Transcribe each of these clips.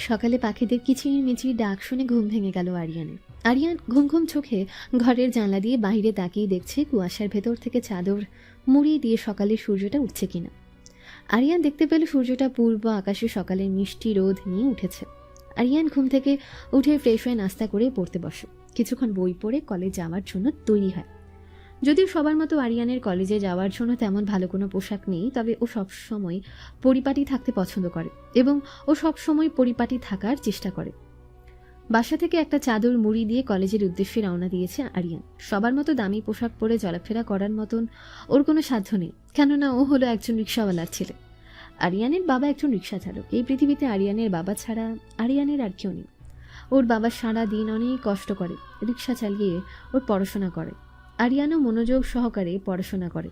সকালে পাখিদের কিচিরমিচির ডাক শুনে ঘুম ভেঙে গেল আরিয়ানের। আরিয়ান ঘুম ঘুম চোখে ঘরের জানলা দিয়ে বাইরে তাকিয়ে দেখছে কুয়াশার ভেতর থেকে চাদর মুড়িয়ে দিয়ে সকালের সূর্যটা উঠছে কিনা। আরিয়ান দেখতে পেল সূর্যটা পূর্ব আকাশে সকালের মিষ্টি রোদ নিয়ে উঠেছে। আরিয়ান ঘুম থেকে উঠে ফ্রেশ হয়ে নাস্তা করে পড়তে বসে। কিছুক্ষণ বই পড়ে কলেজ যাওয়ার জন্য তৈরি হয়। যদিও সবার মতো আরিয়ানের কলেজে যাওয়ার জন্য তেমন ভালো কোনো পোশাক নেই, তবে ও সবসময় পরিপাটি থাকতে পছন্দ করে এবং ও সবসময় পরিপাটি থাকার চেষ্টা করে। বাসা থেকে একটা চাদর মুড়ি দিয়ে কলেজের উদ্দেশ্যে রওনা দিয়েছে আরিয়ান। সবার মতো দামি পোশাক পরে চলাফেরা করার মতন ওর কোনো সাধ্য নেই, কেননা ও হলো একজন রিক্সাওয়ালার ছেলে। আরিয়ানের বাবা একজন রিক্সা চালক। এই পৃথিবীতে আরিয়ানের বাবা ছাড়া আরিয়ানের আর কেউ নেই। ওর বাবা সারা দিন অনেক কষ্ট করে রিক্সা চালিয়ে ওর পড়াশোনা করে। আরিয়ানও মনোযোগ সহকারে পড়াশোনা করে।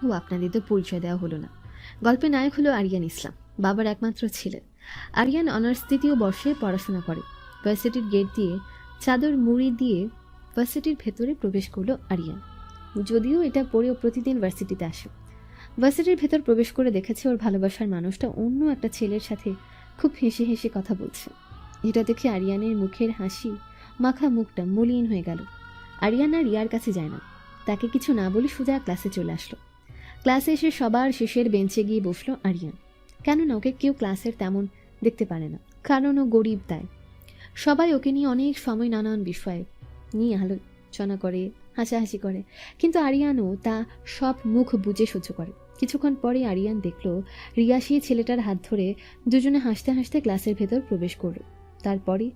ও আপনাদের তো পরিচয় দেওয়া হলো না। গল্পের নায়ক হলো আরিয়ান ইসলাম, বাবার একমাত্র ছেলে। আরিয়ান অনার্স ৩য় বর্ষে পড়াশোনা করে। ভার্সিটির গেট দিয়ে চাদর মুড়ি দিয়ে ভার্সিটির ভেতরে প্রবেশ করলো আরিয়ান। যদিও এটা পড়ে ও প্রতিদিন ভার্সিটিতে আসে। ভার্সিটির ভেতর প্রবেশ করে দেখেছে ওর ভালোবাসার মানুষটা অন্য একটা ছেলের সাথে খুব হেসে হেসে কথা বলছে। এটা দেখে আরিয়ানের মুখের হাসি মাখা মুখটা মলিন হয়ে গেল। আরিয়ান আর রিয়ার কাছে যায় না, তাকে কিছু না বলে সোজা ক্লাসে চলে আসলো। ক্লাসে এসে সবার শেষের বেঞ্চে গিয়ে বসলো আরিয়ান। কেননা ওকে কেউ ক্লাসের তেমন দেখতে পারে না, কারণ ও গরিব। তাই সবাই ওকে নিয়ে অনেক সময় নানান বিষয়ে নিয়ে আলোচনা করে, হাসাহাসি করে, কিন্তু আরিয়ানও তা সব মুখ বুজে সহ্য করে। কিছুক্ষণ পরে আরিয়ান দেখলো রিয়া সেই ছেলেটার হাত ধরে দুজনে হাসতে হাসতে ক্লাসের ভেতর প্রবেশ করলো। তারপরে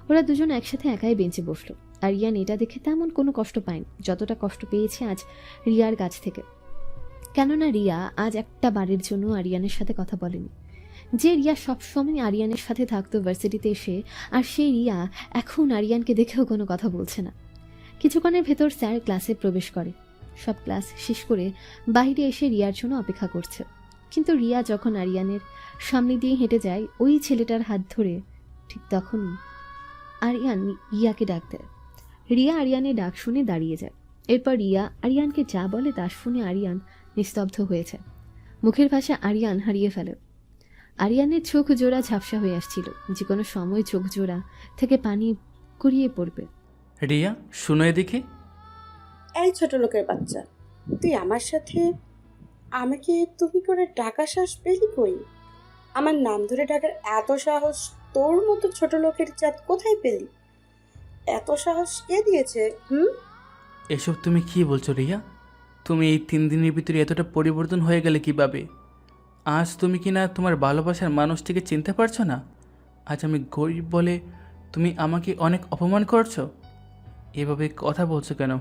ওরা দুজন একসাথে একাই বেঞ্চে বসলো। আরিয়ান এটা দেখে তেমন কোনো কষ্ট পায়নি যতটা কষ্ট পেয়েছে আজ রিয়ার কাছ থেকে। কেননা রিয়া আজ একটা বারের জন্য আরিয়ানের সাথে কথা বলেনি। যে রিয়া সবসময় আরিয়ানের সাথে থাকতো ভার্সিটিতে এসে, আর সেই রিয়া এখন আরিয়ানকে দেখেও কোনো কথা বলছে না। কিছুক্ষণের ভেতর স্যার ক্লাসে প্রবেশ করে। সব ক্লাস শেষ করে বাইরে এসে রিয়ার জন্য অপেক্ষা করছে। কিন্তু রিয়া যখন আরিয়ানের সামনে দিয়ে হেঁটে যায় ওই ছেলেটার হাত ধরে, ঠিক তখনই আরিয়ান রিয়াকে ডাক দেয়। রিয়া আরিয়ানের ডাক শুনে দাঁড়িয়ে যায়। এরপর রিয়া আরিয়ানকে যা বলে তা শুনে আরিয়ান নিস্তব্ধ হয়েছে। মুখের ভাষা আরিয়ান হারিয়ে ফেলে। আরিয়ানের চোখ জোড়া ঝাপসা হয়ে আসছিল, যে কোনো সময় চোখ জোড়া থেকে পানি গড়িয়ে পড়বে। রিয়া, শুনো এদিকে। এই ছোট লোকের বাচ্চা, তুই আমার সাথে আমাকে তুমি করে ডাকা শ্বাস পেলি কই? আমার নাম ধরে ডাকার এত সাহস তোর মতো ছোট লোকের জাত কোথায় পেলি? এত সাহস কে দিয়েছে? এসব তুমি কি বলছো রিয়া? তুমি এই 3 দিনের ভিতরে এতটা পরিবর্তন হয়ে গেলে কিভাবে? আজ তুমি কি না তোমার ভালোবাসার মানুষটিকে চিনতে পারছো না? আজ আমি গরিব বলে তুমি আমাকে অনেক অপমান করছো। এভাবে কথা বলছো কেন?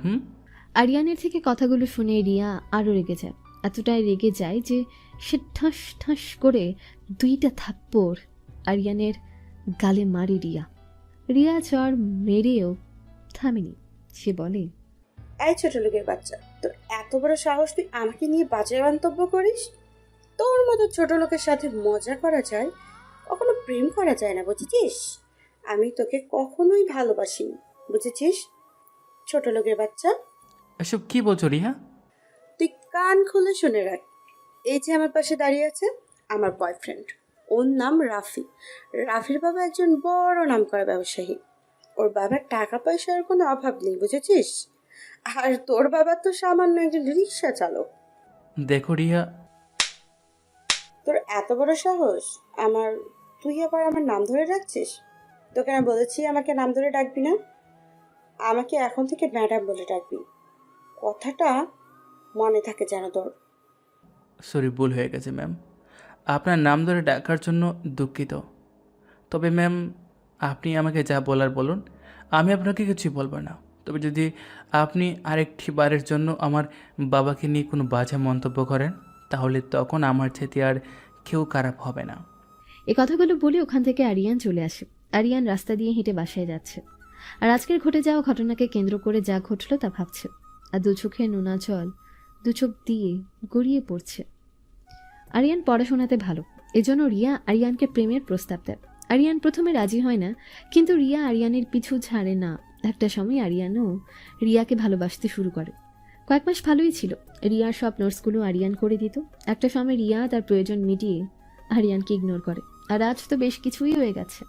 আরিয়ানের থেকে কথাগুলো শুনে রিয়া আরও রেগে যায়। এতটাই রেগে যায় যে সে ঠাস ঠাস করে 2টা থাপ্পড় আরিয়ানের গালে মারে রিয়া। রিয়া চর মেরেও থামেনি। সে বলে, এই ছোট লোকের বাচ্চা, তোর এত বড় সাহস তুই আমাকে নিয়ে বাজে মন্তব্য করিস? তোর মতো ছোট লোকের সাথে মজা করা যায়, কখনো প্রেম করা যায় না, বুঝেছিস? আমি তোকে কখনোই ভালোবাসিনি, বুঝেছিস ছোট লোকের বাচ্চা? এসব কি বলছো রিয়া? তুই কান খুলে শুনে রাখ। এই যে আমার পাশে দাঁড়িয়ে আছে আমার বয়ফ্রেন্ড, ওর নাম রাফি। রাফির বাবা একজন বড় নামকরা ব্যবসায়ী। ওর বাবার টাকা পয়সার কোনো অভাব নেই, বুঝেছিস? আর তোর বাবা তো সামান্য একজন রিক্সা চালক। দেখো রিয়া, তোর এত বড় সাহস তুই আবার আমার নাম ধরে ডাকছিস? তোকে আমি বলেছি আমাকে নাম ধরে ডাকবি না, আমাকে এখন থেকে ম্যাডাম বলে ডাকবি। কথাটা মনে থাকে যেন তোর। সরি, ভুল হয়ে গেছে ম্যাম। আপনার নাম ধরে ডাকার জন্য দুঃখিত। তবে ম্যাম, আপনি আমাকে যা বলার বলুন, আমি আপনাকে কিছুই বলবো না। তবে যদি আপনি আরেকটি বারের জন্য আমার বাবাকে নিয়ে কোনো বাজে মন্তব্য করেন, তাহলে তখন আমার চাইতে আর কেউ খারাপ হবে না। এই কথাগুলো বলে ওখান থেকে আরিয়ান চলে আসে। আরিয়ান রাস্তা দিয়ে হেঁটে বাসায় যাচ্ছে, আর আজকের ঘটে যাওয়া ঘটনাকে কেন্দ্র করে যা ঘটলো তা ভাবছে। আর দু চোখে নোনা জল দু চোখ দিয়ে গড়িয়ে পড়ছে। আরিয়ান পড়াশোনাতে ভালো, এজন্য রিয়া আরিয়ানকে প্রেমের প্রস্তাব দেয়। আরিয়ান প্রথমে রাজি হয় না, কিন্তু রিয়া আরিয়ানের পিছু ছাড়ে না। একটা সময় আরিয়ানও রিয়াকে ভালোবাসতে শুরু করে। কয়েক মাস ভালোই ছিল। রিয়ার সব নোটসগুলো আরিয়ান করে দিত। একটা সময় রিয়া তার প্রয়োজন মিটিয়ে আরিয়ানকে ইগনোর করে। আর আজ তো বেশ কিছুই হয়ে গেছে।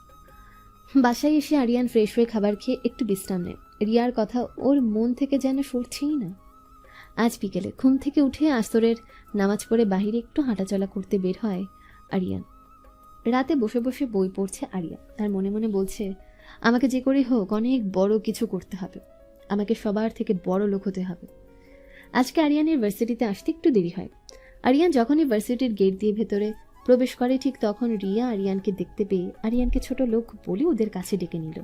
বাসায় এসে আরিয়ান ফ্রেশ হয়ে খাবার খেয়ে একটু বিশ্রাম নেয়। রিয়ার কথা ওর মন থেকে যেন সরছেই না। আজ বিকেলে ঘুম থেকে উঠে আসরের নামাজ পড়ে বাহিরে একটু হাঁটাচলা করতে বের হয় আরিয়ান। রাতে বসে বসে বই পড়ছে আরিয়ান। আর মনে মনে বলছে, আমাকে যে করেই হোক অনেক বড় কিছু করতে হবে, আমাকে সবার থেকে বড় লোক হতে হবে। আজকে আরিয়ানের ভার্সিটিতে আসতে একটু দেরি হয়। আরিয়ান যখনই ভার্সিটির গেট দিয়ে ভেতরে প্রবেশ করে ঠিক তখন রিয়া আরিয়ানকে দেখতে পেয়ে আরিয়ানকে ছোট লোক বলে ওদের কাছে ডেকে নিল।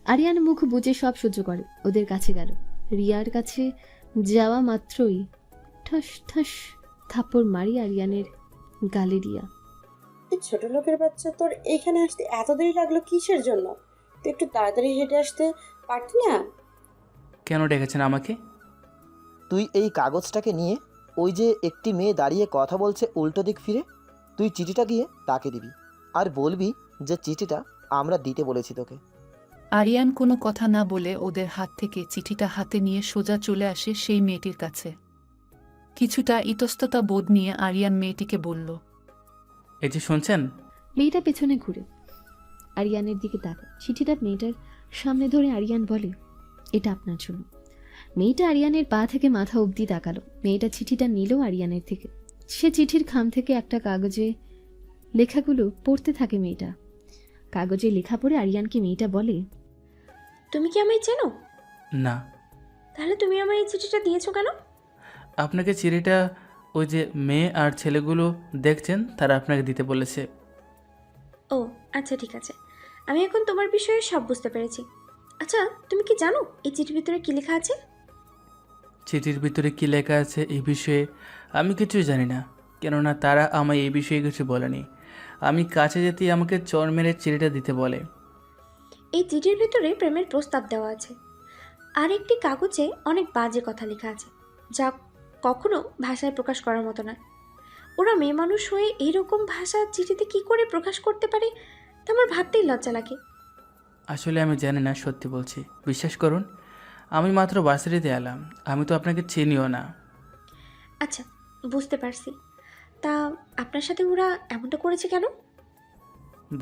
আরিয়ান মুখ বুজে সব সহ্য করে ওদের কাছে গেল। রিয়ার কাছে যাওয়া মাত্রই ঠাস ঠাস থাপ্পড় মারি আরিয়ানের গালে রিয়া। এই ছোট লোকের বাচ্চা, তোর এইখানে আসতে এত দেরি লাগলো কিসের জন্য? তুই একটু তাড়াতাড়ি হেঁটে আসতে পারতি না? কেন ডেকেছেন আমাকে? তুই এই কাগজটাকে নিয়ে ওই যে একটি মেয়ে দাঁড়িয়ে কথা বলছে উল্টো দিক ফিরে, তুই চিঠিটা গিয়ে তাকে দিবি আর বলবি যে চিঠিটা আমরা দিতে বলেছি তোকে। আরিয়ান কোনো কথা না বলে ওদের হাত থেকে চিঠিটা হাতে নিয়ে সোজা চলে আসে সেই মেয়েটির কাছে। কিছুটা ইতস্ততা বোধ নিয়ে আরিয়ান মেয়েটিকে বলল, এই যে শুনছেন? মেয়েটা পেছনে ঘুরে আরিয়ানের দিকে তাকায়। চিঠিটা মেয়েটার সামনে ধরে আরিয়ান বলে, এটা আপনার জন্য। মেয়েটা আরিয়ানের পা থেকে মাথা অবধি তাকালো। মেয়েটা চিঠিটা নিল আরিয়ানের থেকে। সে চিঠির খাম থেকে একটা কাগজে লেখাগুলো পড়তে থাকে। মেয়েটা কাগজে লেখা পড়ে আরিয়ানকে মেয়েটা বলে, তুমি কি আমায় চেনো? না। তাহলে তুমি আমায় এই চিঠিটা দিয়েছো কেন? আপনাকে চিঠিটা ওই যে মেয়ে আর ছেলেগুলো দেখছেন তারা আপনাকে দিতে বলেছে। ও আচ্ছা, ঠিক আছে, আমি এখন তোমার বিষয়ে সব বুঝতে পেরেছি। আচ্ছা, তুমি কি জানো এই চিঠির ভিতরে কি লেখা আছে? চিঠির ভিতরে কী লেখা আছে এই বিষয়ে আমি কিছুই জানি না, কেননা তারা আমায় এই বিষয়ে কিছু বলেনি। আমি কাছে যেতেই আমাকে চর মেরে চিঠিটা দিতে বলে। এই চিঠির ভিতরে প্রেমের প্রস্তাব দেওয়া আছে, আর একটি কাগজে অনেক বাজে কথা লেখা আছে, যা কখনো ভাষায় প্রকাশ করার মতো নয়। ওরা মেয়ে মানুষ হয়ে এইরকম ভাষা চিঠিতে কি করে প্রকাশ করতে পারে তা আমার ভাবতেই লজ্জা লাগে। আসলে আমি জানি না, সত্যি বলছি, বিশ্বাস করুন। আমি মাত্র ভার্সিটিতে এলাম, আমি তো আপনাকে চিনিও না। আচ্ছা, বুঝতে পারছি। তা আপনার সাথে ওরা এমনটা করেছে কেন?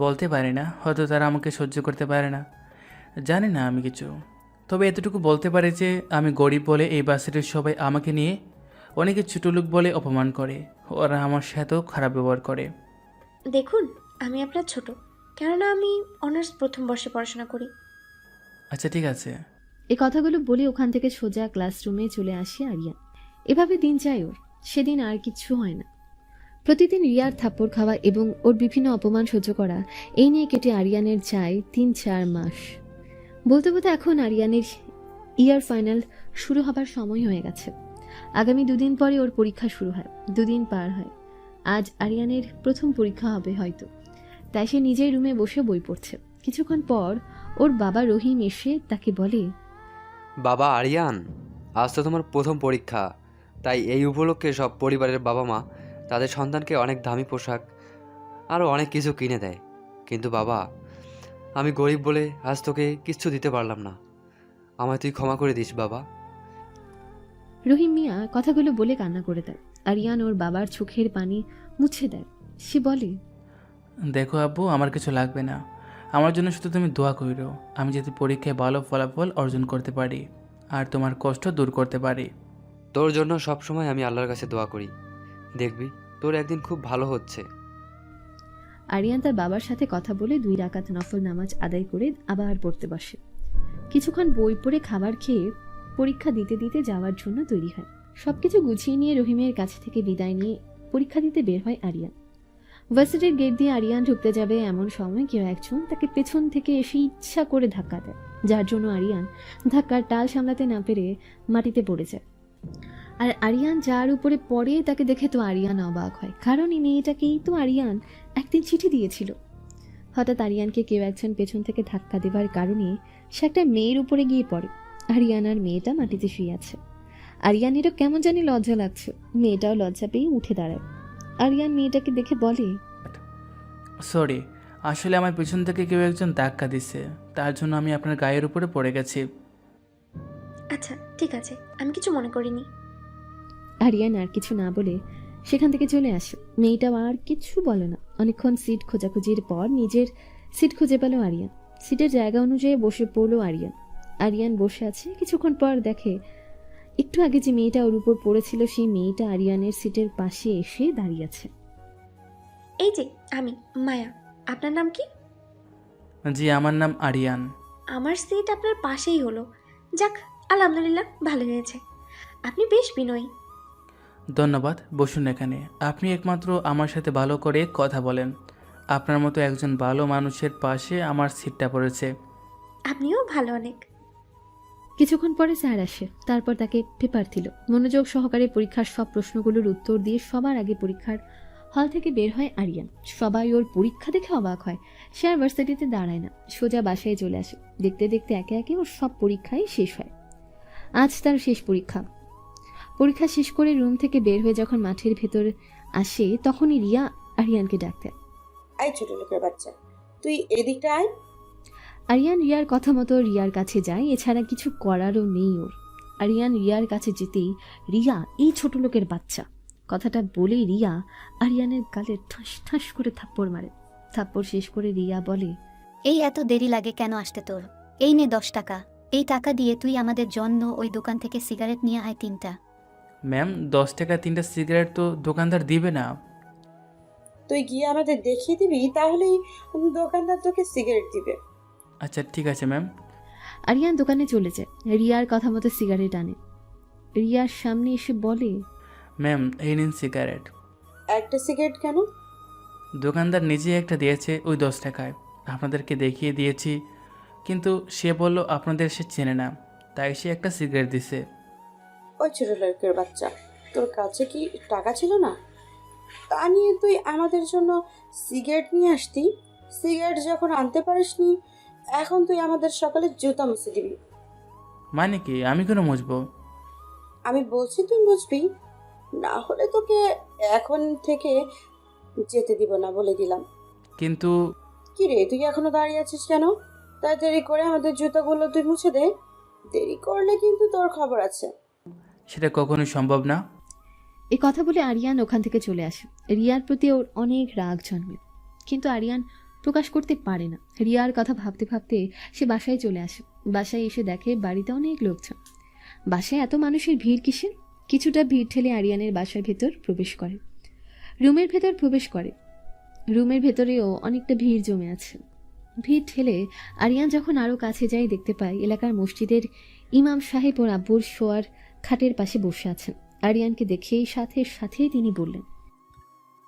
বলতে পারি না, হয়তো তারা আমাকে সহ্য করতে পারে না, জানি না আমি কিছু। তবে এতটুকু বলতে পারি যে আমি গরিব বলে এই ভার্সিটির সবাই আমাকে নিয়ে অনেকে ছোটো লোক বলে অপমান করে। ওরা আমার সাথেও খারাপ ব্যবহার করে। দেখুন, আমি আপনার ছোট, কেননা আমি অনার্স প্রথম বর্ষে পড়াশোনা করি। আচ্ছা ঠিক আছে। এই কথাগুলো বলে ওখান থেকে সোজা ক্লাসরুমে চলে আসে আরিয়ান। এভাবে দিন যায় ওর। সেদিন আর কিচ্ছু হয় না। প্রতিদিন রিয়ার থাপ্পড় খাওয়া এবং ওর বিভিন্ন অপমান সহ্য করা, এই নিয়ে কেটে আরিয়ানের যায় 3-4 মাস। বলতে বলতে এখন আরিয়ানের ইয়ার ফাইনাল শুরু হবার সময় হয়ে গেছে। আগামী 2 দিন পরে ওর পরীক্ষা শুরু হয়। 2 দিন পার হয়। আজ আরিয়ানের প্রথম পরীক্ষা হবে হয়তো, তাই সে নিজের রুমে বসে বই পড়ছে। কিছুক্ষণ পর ওর বাবা রহিম এসে তাকে বলে, বাবা আরিয়ান, আজ তো তোমার প্রথম পরীক্ষা, তাই এই উপলক্ষে সব পরিবারের বাবা মা তাদের সন্তানকে অনেক দামি পোশাক আরও অনেক কিছু কিনে দেয়। কিন্তু বাবা, আমি গরিব বলে আজ তোকে কিচ্ছু দিতে পারলাম না, আমায় তুই ক্ষমা করে দিস বাবা। রহিম মিয়া কথাগুলো বলে কান্না করে দেয়। আরিয়ান ওর বাবার চোখের পানি মুছে দেয়। সে বলে, দেখো আব্বু, আমার কিছু লাগবে না, আমার জন্য শুধু তুমি দোয়া কইরো, আমি যাতে পরীক্ষায় ভালো ফলাফল অর্জন করতে পারি আর তোমার কষ্ট দূর করতে পারি। তোর জন্য সবসময় আমি আল্লাহর কাছে দোয়া করি, দেখবি তোর একদিন খুব ভালো হচ্ছে। আরিয়ান তার বাবার সাথে কথা বলে 2 রাকাত নফল নামাজ আদায় করে আবার পড়তে বসে। কিছুক্ষণ বই পড়ে খাবার খেয়ে পরীক্ষা দিতে দিতে যাওয়ার জন্য তৈরি হয়। সবকিছু গুছিয়ে নিয়ে রহিমের কাছ থেকে বিদায় নিয়ে পরীক্ষা দিতে বের হয় আরিয়ান। ভার্সিটির গেট দিয়ে আরিয়ান ঢুকতে যাবে এমন সময় কেউ একজন তাকে পেছন থেকে এসে ইচ্ছা করে ধাক্কা দেয়, যার জন্য আরিয়ান ধাক্কার টাল সামলাতে না পেরে মাটিতে পড়ে যায়। আর আরিয়ান যার উপরে পড়ে তাকে দেখে তো আরিয়ান অবাক হয়, কারণ এই মেয়েটাকেই তো আরিয়ান একদিন চিঠি দিয়েছিল। হঠাৎ আরিয়ানকে কেউ একজন পেছন থেকে ধাক্কা দেবার কারণে সে একটা মেয়ের উপরে গিয়ে পড়ে। আরিয়ান আর মেয়েটা মাটিতে শুয়ে আছে। আরিয়ানেরও কেমন জানি লজ্জা লাগছে। মেয়েটাও লজ্জা পেয়ে উঠে দাঁড়ায়। আরিয়ান মেয়েটাকে দেখে বলে, সরি, আসলে আমার পিছন থেকে কেউ একজন ধাক্কা দিচ্ছে, তার জন্য আমি আপনার গায়ের উপরে পড়ে গেছি। আচ্ছা ঠিক আছে, আমি কিছু মনে করিনি। আরিয়ান আর কিছু না বলে সেখান থেকে চলে আসে। মেয়েটাও আর কিছু বলে না। অনেকক্ষণ সিট খোঁজাখুঁজির পর নিজের সিট খুঁজে পেল আরিয়ান। সিটের জায়গা অনুযায়ী বসে পড়লো আরিয়ান। আরিয়ান বসে আছে। কিছুক্ষণ পর দেখে একটু আগে যে মেয়েটা ওর উপর পড়েছিল সেই মেয়েটা আরিয়ানের সিটের পাশে এসে দাঁড়িয়ে আছে। এই যে আমি, মায়া। আপনার নাম কি? জি, আমার নাম আরিয়ান। আমার সিট আপনার পাশেই হলো। যাক, আলহামদুলিল্লাহ, ভালো হয়েছে। আপনি বেশ বিনয়ী। ধন্যবাদ, বসুন এখানে। আপনি একমাত্র আমার সাথে ভালো করে কথা বলেন। আপনার মতো একজন ভালো মানুষের পাশে আমার সিটটা পড়েছে। আপনিও ভালো অনেক। কিছুক্ষণ পরে স্যার আসে। তারপর তাকে পেপার দিল। মনোযোগ সহকারে পরীক্ষার সব প্রশ্নগুলোর উত্তর দিয়ে সবার আগে পরীক্ষার হল থেকে বের হয় আরিয়ান। সবাই ওর পরীক্ষা দেখে অবাক হয়। সে আর ভার্সিটিতে দাঁড়ায় না, সোজা বাসায় চলে আসে। দেখতে দেখতে একে একে ওর সব পরীক্ষাই শেষ হয়। আজ তার শেষ পরীক্ষা। পরীক্ষা শেষ করে রুম থেকে বের হয়ে যখন মাঠের ভেতর আসে তখনই রিয়া আরিয়ানকে ডাকতে। এই ছোট লোকের বাচ্চা, তুই এদিকটা আয়। আরিয়ান রিয়ার কথা মতো রিয়ার কাছে যায়। এছাড়া কিছু করারও নেই ওর। আরিয়ান রিয়ার কাছে যেতেই রিয়া এই ছোট লোকের বাচ্চা কথাটা বলেই রিয়া আরিয়ানের গালে ঠাস ঠাস করে থাপ্পড় মারে। থাপ্পড় শেষ করে রিয়া বলে, এই এত দেরি লাগে কেন আসতে তোর? এই নে 10 টাকা। এই টাকা দিয়ে তুই আমাদের জন্য ওই দোকান থেকে সিগারেট নিয়ে আয় 3টা। ম্যাম, 10 টাকা 3টা সিগারেট তো দোকানদার দিবে না। তুই গিয়ে আমাদের দেখিয়ে দিবি, তাহলেই দোকানদার তোকে সিগারেট দিবে। আচ্ছা ঠিক আছে ম্যাম। আরিয়ান দোকানে চলে যায়। রিয়ার কথা মতো সিগারেট আনে। রিয়ার সামনে এসে বলে, ম্যাম, এই নিন সিগারেট। একটা সিগারেট কেন? দোকানদার নিজেই একটা দিয়েছে ওই 10 টাকায়। আপনাদেরকে দেখিয়ে দিয়েছি, কিন্তু সে বলল আপনাদের সে চেনে না, তাই সে একটা সিগারেট দিছে। ওই ছোট লোকের বাচ্চা, তোর কাছে কি টাকা ছিল না? তা নিয়ে তুই আমাদের জন্য সিগারেট নিয়ে আসতি। সিগারেট যখন আনতে পারিসনি, এখন তুই আমাদের সকালে জুতা মুছে দিবি। মানে কি, আমি কেন মুছবো? আমি বলছি তুই মুছবি, না হলে তোকে এখন থেকে যেতে দিব না, বলে দিলাম। কিন্তু কি রে, তুই এখনো দাঁড়িয়ে আছিস কেন? তাড়াতাড়ি করে আমাদের জুতাগুলো তুই মুছে দে। দেরি করলে কিন্তু তোর খবর আছে। সেটা কখনোই সম্ভব না। এই কথা বলে আরিয়ান ওখান থেকে চলে আসে। রিয়ার প্রতি ওর অনেক রাগ জন্মে, কিন্তু আরিয়ান প্রকাশ করতে পারে না। রিয়ার কথা ভাবতে ভাবতে সে বাসায় চলে আসে। বাসায় এসে দেখে বাড়িতে অনেক লোকজন। বাসায় এত মানুষের ভিড় কিসের? কিছুটা ভিড় ঠেলে আরিয়ানের বাসার ভেতর প্রবেশ করে। রুমের ভেতর প্রবেশ করে। রুমের ভেতরেও অনেকটা ভিড় জমে আছে। ভিড় ঠেলে আরিয়ান যখন আরও কাছে যায় দেখতে পায় এলাকার মসজিদের ইমাম সাহেব ওর আব্বুর শোয়ার খাটের পাশে বসে আছেন। আরিয়ানকে দেখেই সাথে সাথেই তিনি বললেন,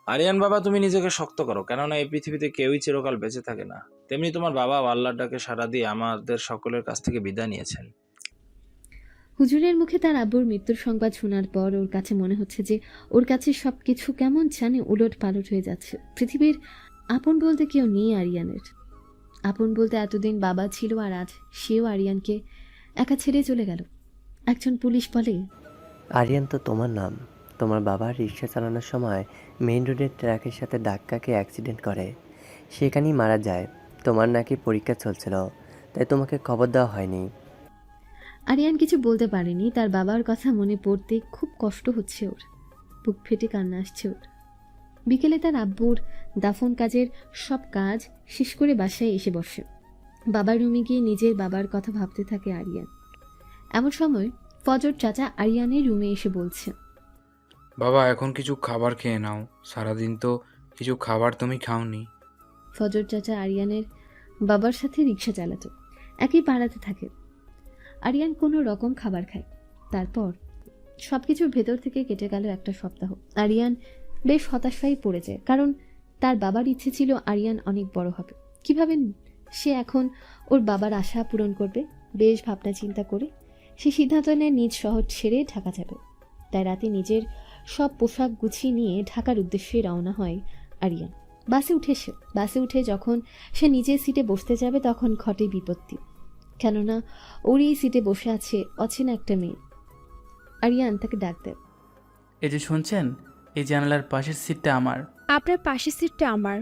আরিয়ান বাবা, তুমি নিজেকে শক্ত করো, কেননা এই পৃথিবীতে কেউই চিরকাল বেঁচে থাকে না। তেমনি তোমার বাবা আল্লাহর ডাকে সাড়া দিয়ে আমাদের সকলের কাছ থেকে বিদায় নিয়েছেন। হুজুরের মুখে তার আব্বুর মৃত্যুর সংবাদ শোনার পর ওর কাছে মনে হচ্ছে যে ওর কাছে সব কিছু কেমন জানে উলট পালট হয়ে যাচ্ছে। পৃথিবীর আপন বলতে কেউ নেই আরিয়ানের। আপন বলতে এতদিন বাবা ছিল, আর আজ সেও আরিয়ানকে একা ছেড়ে চলে গেল। একজন পুলিশ বলে, আরিয়ান তো তোমার নাম। তোমার বাবার রিক্সা চালানোর সময় মেইন রোডের ট্রাকের সাথে ধাক্কাকে অ্যাক্সিডেন্ট করে, সেখানেই মারা যায়। তোমার নাকি পরীক্ষা চলছিল, তাই তোমাকে খবর দেওয়া হয়নি। আরিয়ান কিছু বলতে পারেনি। তার বাবার কথা মনে পড়তে খুব কষ্ট হচ্ছে ওর। বুক ফেটে কান্না আসছে ওর। বিকেলে তার আব্বুর দাফন কাজের সব কাজ শেষ করে বাসায় এসে বসে। বাবার রুমে গিয়ে নিজের বাবার কথা ভাবতে থাকে আরিয়ান। এমন সময় ফজর চাচা আরিয়ানের রুমে এসে বলছে, বাবা, এখন কিছু খাবার খেয়ে নাও, সারাদিন তো কিছু খাবার তুমি খাওনি। ফজর চাচা আরিয়ানের বাবার সাথে রিক্সা চালাতো, একই পাড়াতে থাকে। আরিয়ান কোনো রকম খাবার খায়। তারপর সবকিছুর ভেতর থেকে কেটে গেল একটা সপ্তাহ। আরিয়ান বেশ হতাশায় পড়ে যায়, কারণ তার বাবার ইচ্ছে ছিল আরিয়ান অনেক বড় হবে। কিভাবে সে এখন ওর বাবার আশা পূরণ করবে? বেশ ভাবনা চিন্তা করে সে সিদ্ধান্ত নেয় নিজ শহর ছেড়ে ঢাকা যাবে। তাই রাতে নিজের সব পোশাক গুছিয়ে নিয়ে ঢাকার উদ্দেশ্যে রওনা হয় আরিয়ান। বাসে উঠে যখন সে নিজের সিটে বসতে যাবে তখন ঘটে বিপত্তি। কেননা ওর এই সিটে বসে আছে অচেনা একটা মেয়ে। আরিয়ান তাকে ডাক দেয়, এই যে শুনছেন, এই জানালার পাশের সিটটা আমার। আপনার পাশের সিটটা আমার,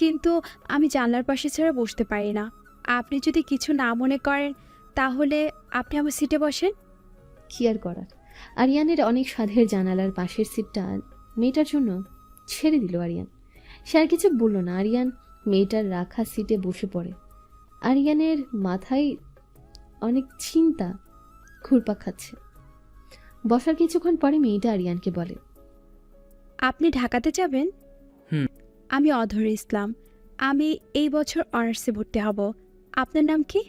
কিন্তু আমি জানলার পাশে ছাড়া বসতে পারি না। আপনি যদি কিছু না মনে করেন তাহলে আপনি আমার সিটে বসেন। কি আর করার, আরিয়ানের অনেক সাধের জানালার পাশের সিটটা মেয়েটার জন্য ছেড়ে দিল আরিয়ান। সে আর কিছু বলল না। আরিয়ান মেয়েটার রাখা সিটে বসে পড়ে। আরিয়ানের মাথায় অনেক চিন্তা ঘুরপাক খাচ্ছে। বসার কিছুক্ষণ পরে মেয়েটা আরিয়ানকে বলে, আপনি ঢাকাতে যাবেন? হুম। আমি অধর ইসলাম। আমি এই বছর অনার্সে ভর্তি হব। আপনার নাম কি?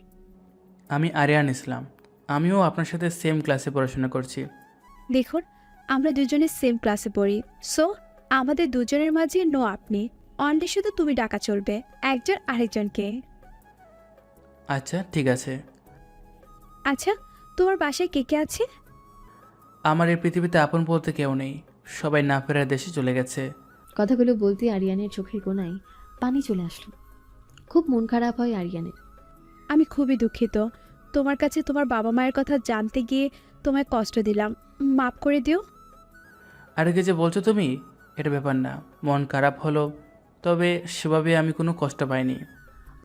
আমি আরিয়ান ইসলাম। আমিও আপনার সাথে সেম ক্লাসে পড়াশোনা করছি। দেখুন, আমরা দুজনে সেম ক্লাসে পড়ি, সো আমাদের দুজনের মাঝে নো আপনি, অনলি শুধু তুমি ডাকা চলবে, একজন আরেকজনকে। আচ্ছা ঠিক আছে। আচ্ছা, তোমার বাসায় কে কে আছে? আমার এই পৃথিবীতে আপন বলতে কেউ নেই, সবাই না ফেরার দেশে চলে গেছে। কথাগুলো বলতে আরিয়ানের চোখের কোণায় পানি চলে আসলো। খুব মন খারাপ হয় আরিয়ানের। আমি খুবই দুঃখিত। তোমার কাছে তোমার বাবা মায়ের কথা জানতে গিয়ে তোমায় কষ্ট দিলাম, মাফ করে দিও। আর কি যে বলছো তুমি, এটা ব্যাপার না। মন খারাপ হলো, তবে সেভাবে আমি কোনো কষ্ট পাইনি।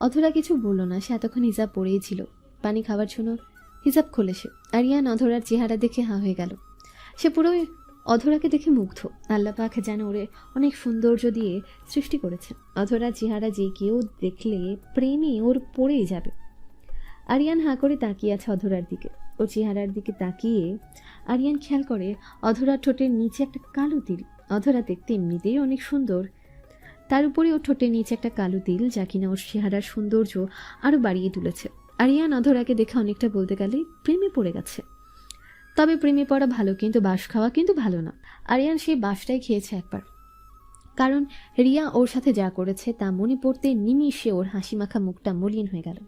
অধরা কিছু বলল না। সে এতক্ষণ হিজাব পরেই ছিল। পানি খাওয়ার জন্য হিজাব খুলে সে। আরিয়ান অধরার চেহারা দেখে হাঁ হয়ে গেল। সে পুরোই অধরাকে দেখে মুগ্ধ। আল্লাহ পাক যেন ওরে অনেক সৌন্দর্য দিয়ে সৃষ্টি করেছে। অধরার চেহারা যে কেউ দেখলে প্রেমে ওর পড়েই যাবে। আরিয়ান হাঁ করে তাকিয়ে আছে অধরার দিকে। ওর চেহারার দিকে তাকিয়ে আরিয়ান খেয়াল করে অধরার ঠোঁটের নিচে একটা কালো তিল। অধরা দেখতে এমনিতেই অনেক সুন্দর, তার উপরে ওর ঠোঁটের নিচে একটা কালো তিল, যা কিনা ওর চেহারার সৌন্দর্য আরও বাড়িয়ে তুলেছে। আরিয়ান অধরাকে দেখে অনেকটা বলতে গেলে প্রেমে পড়ে গেছে। তবে প্রেমে পড়া ভালো, কিন্তু বাঁশ খাওয়া কিন্তু ভালো না। আরিয়ান সেই বাঁশটাই খেয়েছে একবার, কারণ রিয়া ওর সাথে যা করেছে তা মনে পড়তে নিমিষে ওর হাসি মাখা মুখটা মলিন হয়ে গেল।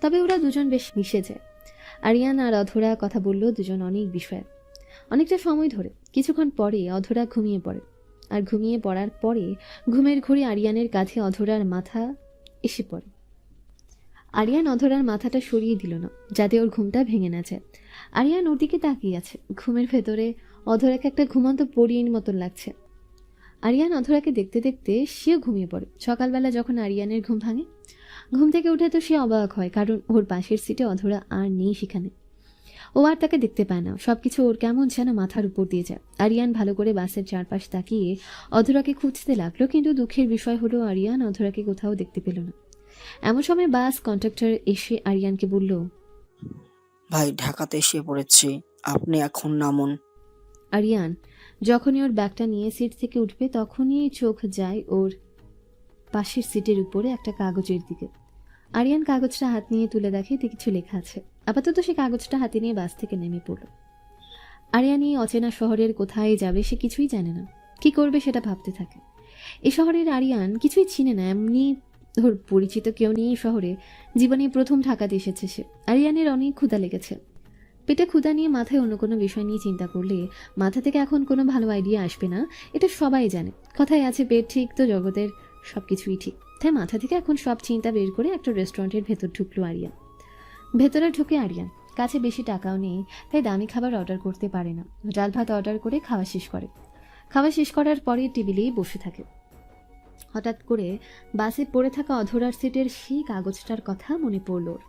তবে ওরা দুজন বেশ মিশে যায়। আরিয়ান আর অধরা কথা বলল দুজন অনেক বিষয়ে, অনেকটা সময় ধরে। কিছুক্ষণ পরে অধরা ঘুমিয়ে পড়ে। আর ঘুমিয়ে পড়ার পরে ঘুমের ঘোরে আরিয়ানের কাঁধে অধরার মাথা এসে পড়ে। আরিয়ান অধরার মাথাটা সরিয়ে দিল না, যাতে ওর ঘুমটা ভেঙে না যায়। আরিয়ান ওর দিকে তাকিয়ে আছে। ঘুমের ভেতরে অধরাকে একটা ঘুমন্ত পরীর মতন লাগছে। আরিয়ান অধরাকে দেখতে দেখতে সেও ঘুমিয়ে পড়ে। সকালবেলা যখন আরিয়ানের ঘুম ভাঙে, ঘুম থেকে উঠে তো সে অবাক হয়, কারণ ওর পাশের সিটে অধরা আর নেই সেখানে। ও আর তাকে দেখতে পায় না। সবকিছু ওর কেমন যেন মাথার উপর দিয়ে যায়। আরিয়ান ভালো করে বাসের চারপাশ তাকিয়ে অধরাকে খুঁজতে লাগলো, কিন্তু দুঃখের বিষয় হলো আরিয়ান অধরাকে কোথাও দেখতে পেল না। এমন সময় বাস কন্ডাক্টর এসে আরিয়ানকে বলল, ভাই ঢাকাতে এসে পড়েছি, আপনি এখন নামুন। আরিয়ান যখনই ওর ব্যাগটা নিয়ে সিট থেকে উঠবে, তখনই চোখ যায় ওর পাশের সিটের উপরে একটা কাগজের দিকে। আরিয়ান কাগজটা হাত নিয়ে তুলে দেখে এতে কিছু লেখা আছে। আপাতত সে কাগজটা হাতে নিয়ে বাস থেকে নেমে পড়ল। আরিয়ান এই অচেনা শহরের কোথায় যাবে সে কিছুই জানে না। কি করবে সেটা ভাবতে থাকে। এই শহরের আরিয়ান কিছুই চিনে না। এমনি ওর পরিচিত কেউ নেই এই শহরে। জীবনে প্রথম ঢাকাতে এসেছে সে। আরিয়ানের অনেক ক্ষুধা লেগেছে। পেটে ক্ষুধা নিয়ে মাথায় অন্য কোনো বিষয় নিয়ে চিন্তা করলে মাথা থেকে এখন কোনো ভালো আইডিয়া আসবে না, এটা সবাই জানে। কথায় আছে পেট ঠিক তো জগতের সব কিছুই ঠিক। তাই মাথা থেকে এখন সব চিন্তা বের করে একটা রেস্টুরেন্টের ভেতর ঢুকলো আরিয়ান। ভেতরে ঢুকে আরিয়ান কাছে বেশি টাকাও নেই, তাই দামি খাবার অর্ডার করতে পারে না। ডাল ভাত অর্ডার করে খাওয়া শেষ করে। খাওয়া শেষ করার পরে টেবিলেই বসে থাকে। হঠাৎ করে বাসে পড়ে থাকা অধরার সিটের সেই কাগজটার কথা মনে পড়ল ওর।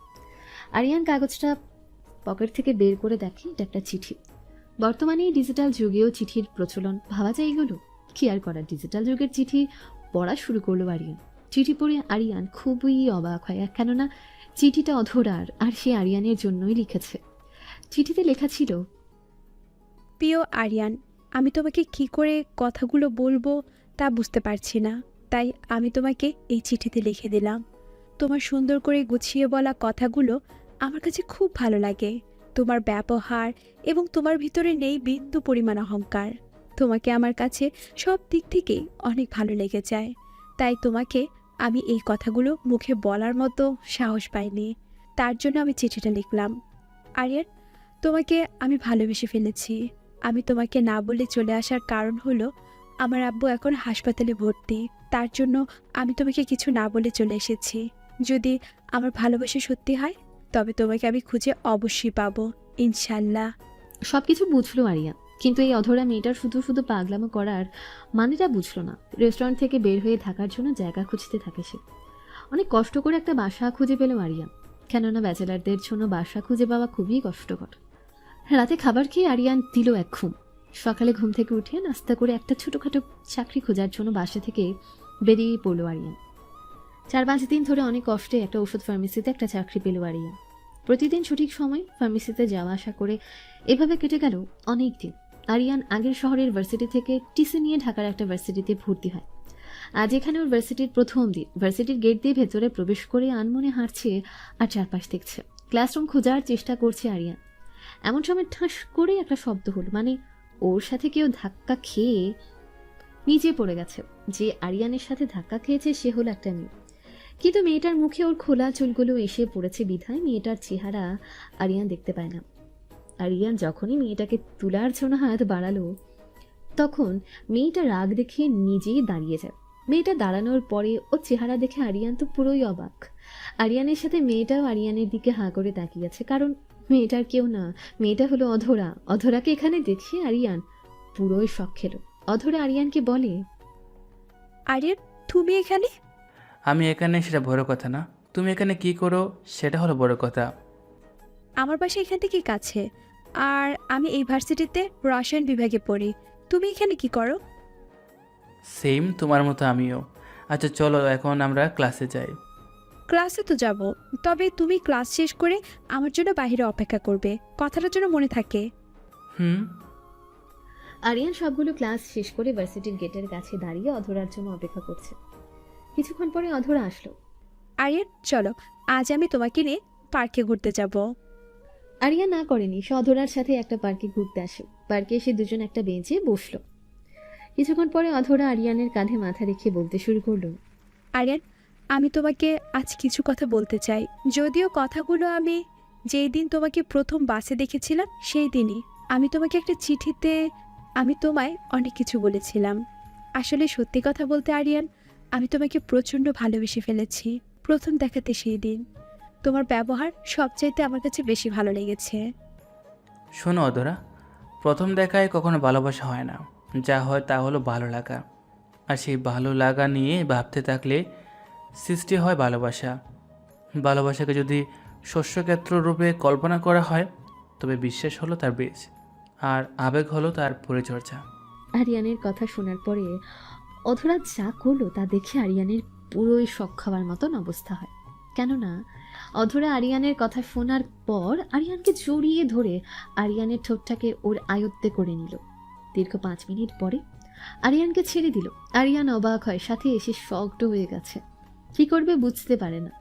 আরিয়ান কাগজটা পকেট থেকে বের করে দেখে এটা একটা চিঠি। বর্তমানে এই ডিজিটাল যুগেও চিঠির প্রচলন, ভাবা যায় এগুলো। কি আর করার, ডিজিটাল যুগের চিঠি পড়া শুরু করলো আরিয়ান। চিঠি পড়ে আরিয়ান খুবই অবাক হয়, কেননা চিঠিটা অধরার, আর সে আরিয়ানের জন্যই লিখেছে। চিঠিতে লেখা ছিল, প্রিয় আরিয়ান, আমি তোমাকে কি করে কথাগুলো বলবো তা বুঝতে পারছি না, তাই আমি তোমাকে এই চিঠিতে লিখে দিলাম। তোমার সুন্দর করে গুছিয়ে বলা কথাগুলো আমার কাছে খুব ভালো লাগে। তোমার ব্যবহার এবং তোমার ভিতরে নেই বিন্দু পরিমাণ অহংকার। তোমাকে আমার কাছে সব দিক থেকেই অনেক ভালো লেগে যায়। তাই তোমাকে আমি এই কথাগুলো মুখে বলার মতো সাহস পাইনি, তার জন্য আমি চিঠিটা লিখলাম। আরিয়ান, তোমাকে আমি ভালোবেসে ফেলেছি। আমি তোমাকে না বলে চলে আসার কারণ হলো আমার আব্বু এখন হাসপাতালে ভর্তি, তার জন্য আমি তোমাকে কিছু না বলে চলে এসেছি। যদি আমার ভালোবাসা সত্যি হয় তবে তোমাকে আমি খুঁজে অবশ্যই পাবো, ইনশাল্লাহ। সবকিছু বুঝলো আরিয়ান, কিন্তু এই অধরা মেয়েটার শুধু শুধু পাগলামো করার মানেটা বুঝলো না। রেস্টুরেন্ট থেকে বের হয়ে থাকার জন্য জায়গা খুঁজতে থাকে সে। অনেক কষ্ট করে একটা বাসা খুঁজে পেল আরিয়ান। কেননা ব্যাচেলারদের জন্য বাসা খুঁজে পাওয়া খুবই কষ্টকর। রাতে খাবার খেয়ে আরিয়ান দিল এক ঘুম। সকালে ঘুম থেকে উঠে নাস্তা করে একটা ছোটোখাটো চাকরি খোঁজার জন্য বাসা থেকে বেরিয়ে পড়ল আরিয়ান। 4-5 দিন ধরে অনেক কষ্টে একটা ওষুধ ফার্মেসিতে একটা চাকরি পেল আরিয়ান। প্রতিদিন সঠিক সময় ফার্মেসিতে যাওয়া আসা করে এভাবে কেটে গেল অনেক দিন। আরিয়ান আগের শহরের ভার্সিটি থেকে টিসি নিয়ে ঢাকার একটা ভার্সিটিতে ভর্তি হয়। আজ এখানে ওর ভার্সিটির প্রথম দিন। ভার্সিটির গেট দিয়ে ভেতরে প্রবেশ করে আনমনে হাঁটছে আর চারপাশ দেখছে। ক্লাসরুম খোঁজার চেষ্টা করছে আরিয়ান। এমন সময় ঠাস করে একটা শব্দ হলো, মানে ওর সাথে কেউ ধাক্কা খেয়ে নিচে পড়ে গেছে। যে আরিয়ানের সাথে ধাক্কা খেয়েছে সে হলো একটা মেয়ে, কিন্তু মেয়েটার মুখে ওর খোলা চুলগুলো এসে পড়েছে বিধায় মেয়েটার চেহারা আরিয়ান দেখতে পায় না। আরিয়ান যখনই মেয়েটাকে তোলার জন্য হাত বাড়ালো তখন মেয়েটা রাগ দেখে নিজেই দাঁড়িয়ে যায়। মেয়েটা দাঁড়ানোর পরে ওর চেহারা দেখে আরিয়ান তো পুরোই অবাক। আরিয়ানের সাথে মেয়েটাও আরিয়ানের দিকে হাঁ করে তাকিয়ে আছে, কারণ মেয়েটার কেউ না, মেয়েটা হলো অধরা। অধরাকে এখানে দেখে আরিয়ান পুরোই শক খেলো। অধরা আরিয়ানকে বলে, আরিয়ান তুমি এখানে? আমি এখানে সেটা বড় কথা না, তুমি এখানে কি করো সেটা হলো বড় কথা। আমার বাসা এখান থেকে কাছে, আর আমি এই ভার্সিটিতে রসায়ন বিভাগে পড়ি। তুমি এখানে কি করো? সেম তোমার মতো আমিও। আচ্ছা চলো এখন আমরা ক্লাসে যাই। ক্লাসে তো যাব, তবে তুমি ক্লাস শেষ করে আমার জন্য বাইরে অপেক্ষা করবে, কথাটা যেন মনে থাকে। হুম। আরিয়ান সবগুলো ক্লাস শেষ করে ভার্সিটির গেটের কাছে দাঁড়িয়ে অধরার জন্য অপেক্ষা করছে। কিছুক্ষণ পরে অধরা আসলো। আরিয়ান চলো, আজ আমি তোমাকে নিয়ে পার্কে ঘুরতে যাব। আরিয়ান না করেনি, সে অধরার সাথে একটা পার্কে ঘুরতে আসে। পার্কে এসে দুজন একটা বেঞ্চে বসলো। কিছুক্ষণ পরে অধরা আরিয়ানের কাঁধে মাথা রেখে বলতে শুরু করলো, আরিয়ান আমি তোমাকে আজ কিছু কথা বলতে চাই। যদিও কথাগুলো আমি যেই দিন তোমাকে প্রথম বাসে দেখেছিলাম সেই দিনই আমি তোমাকে একটা চিঠিতে আমি তোমায় অনেক কিছু বলেছিলাম। আসলে সত্যি কথা বলতে আরিয়ান, আমি তোমাকে প্রচণ্ড ভালোবেসে ফেলেছি প্রথম দেখাতে সেই দিন। তোমার ব্যবহার সবচাইতে আমার কাছে বেশি ভালো লেগেছে। শোনো অধরা, প্রথম দেখায় কখনো ভালোবাসা হয় না, যা হয় তা হলো ভালো লাগা। আর সেই ভালো লাগা নিয়ে ভাবতে থাকলে সৃষ্টি হয় ভালোবাসা। ভালোবাসাকে যদি শস্যক্ষেত্র রূপে কল্পনা করা হয় তবে বিশ্বাস হলো তার বীজ, আর আবেগ হলো তার পরিচর্যা। আরিয়ানের কথা শোনার পরে অধরা যা করলো তা দেখে আরিয়ানের পুরোই শক খাওয়ার মতন অবস্থা হয়। কেননা অধরা আরিয়ানের কথা শোনার পর আরিয়ানকে জড়িয়ে ধরে আরিয়ানের ঠোঁটটাকে ওর আয়ত্তে করে নিল। দীর্ঘ 5 মিনিট পরে আরিয়ানকে ছেড়ে দিল। আরিয়ান অবাক হয়, সাথে এসে শকড হয়ে গেছে, কি করবে বুঝতে পারে না।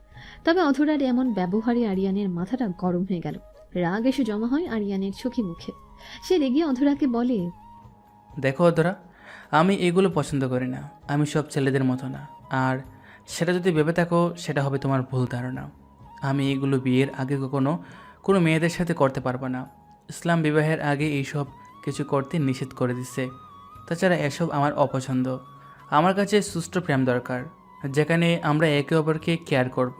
তবে অধরার এমন ব্যবহারে আরিয়ানের মাথাটা গরম হয়ে গেল। রাগ এসে জমা হয় আরিয়ানের চোখে মুখে। সে রেগে অধরাকে বলে, দেখো অধরা, আমি এগুলো পছন্দ করি না, আমি সব ছেলেদের মতো না। আর সেটা যদি ভেবে থাকো সেটা হবে তোমার ভুল ধারণা। আমি এগুলো বিয়ের আগে কোনো মেয়েদের সাথে করতে পারবো না। ইসলাম বিবাহের আগে এইসব কিছু করতে নিষেধ করে দিচ্ছে। তাছাড়া এসব আমার অপছন্দ। আমার কাছে সুষ্ঠু প্রেম দরকার, যেখানে আমরা একে অপরকে কেয়ার করব,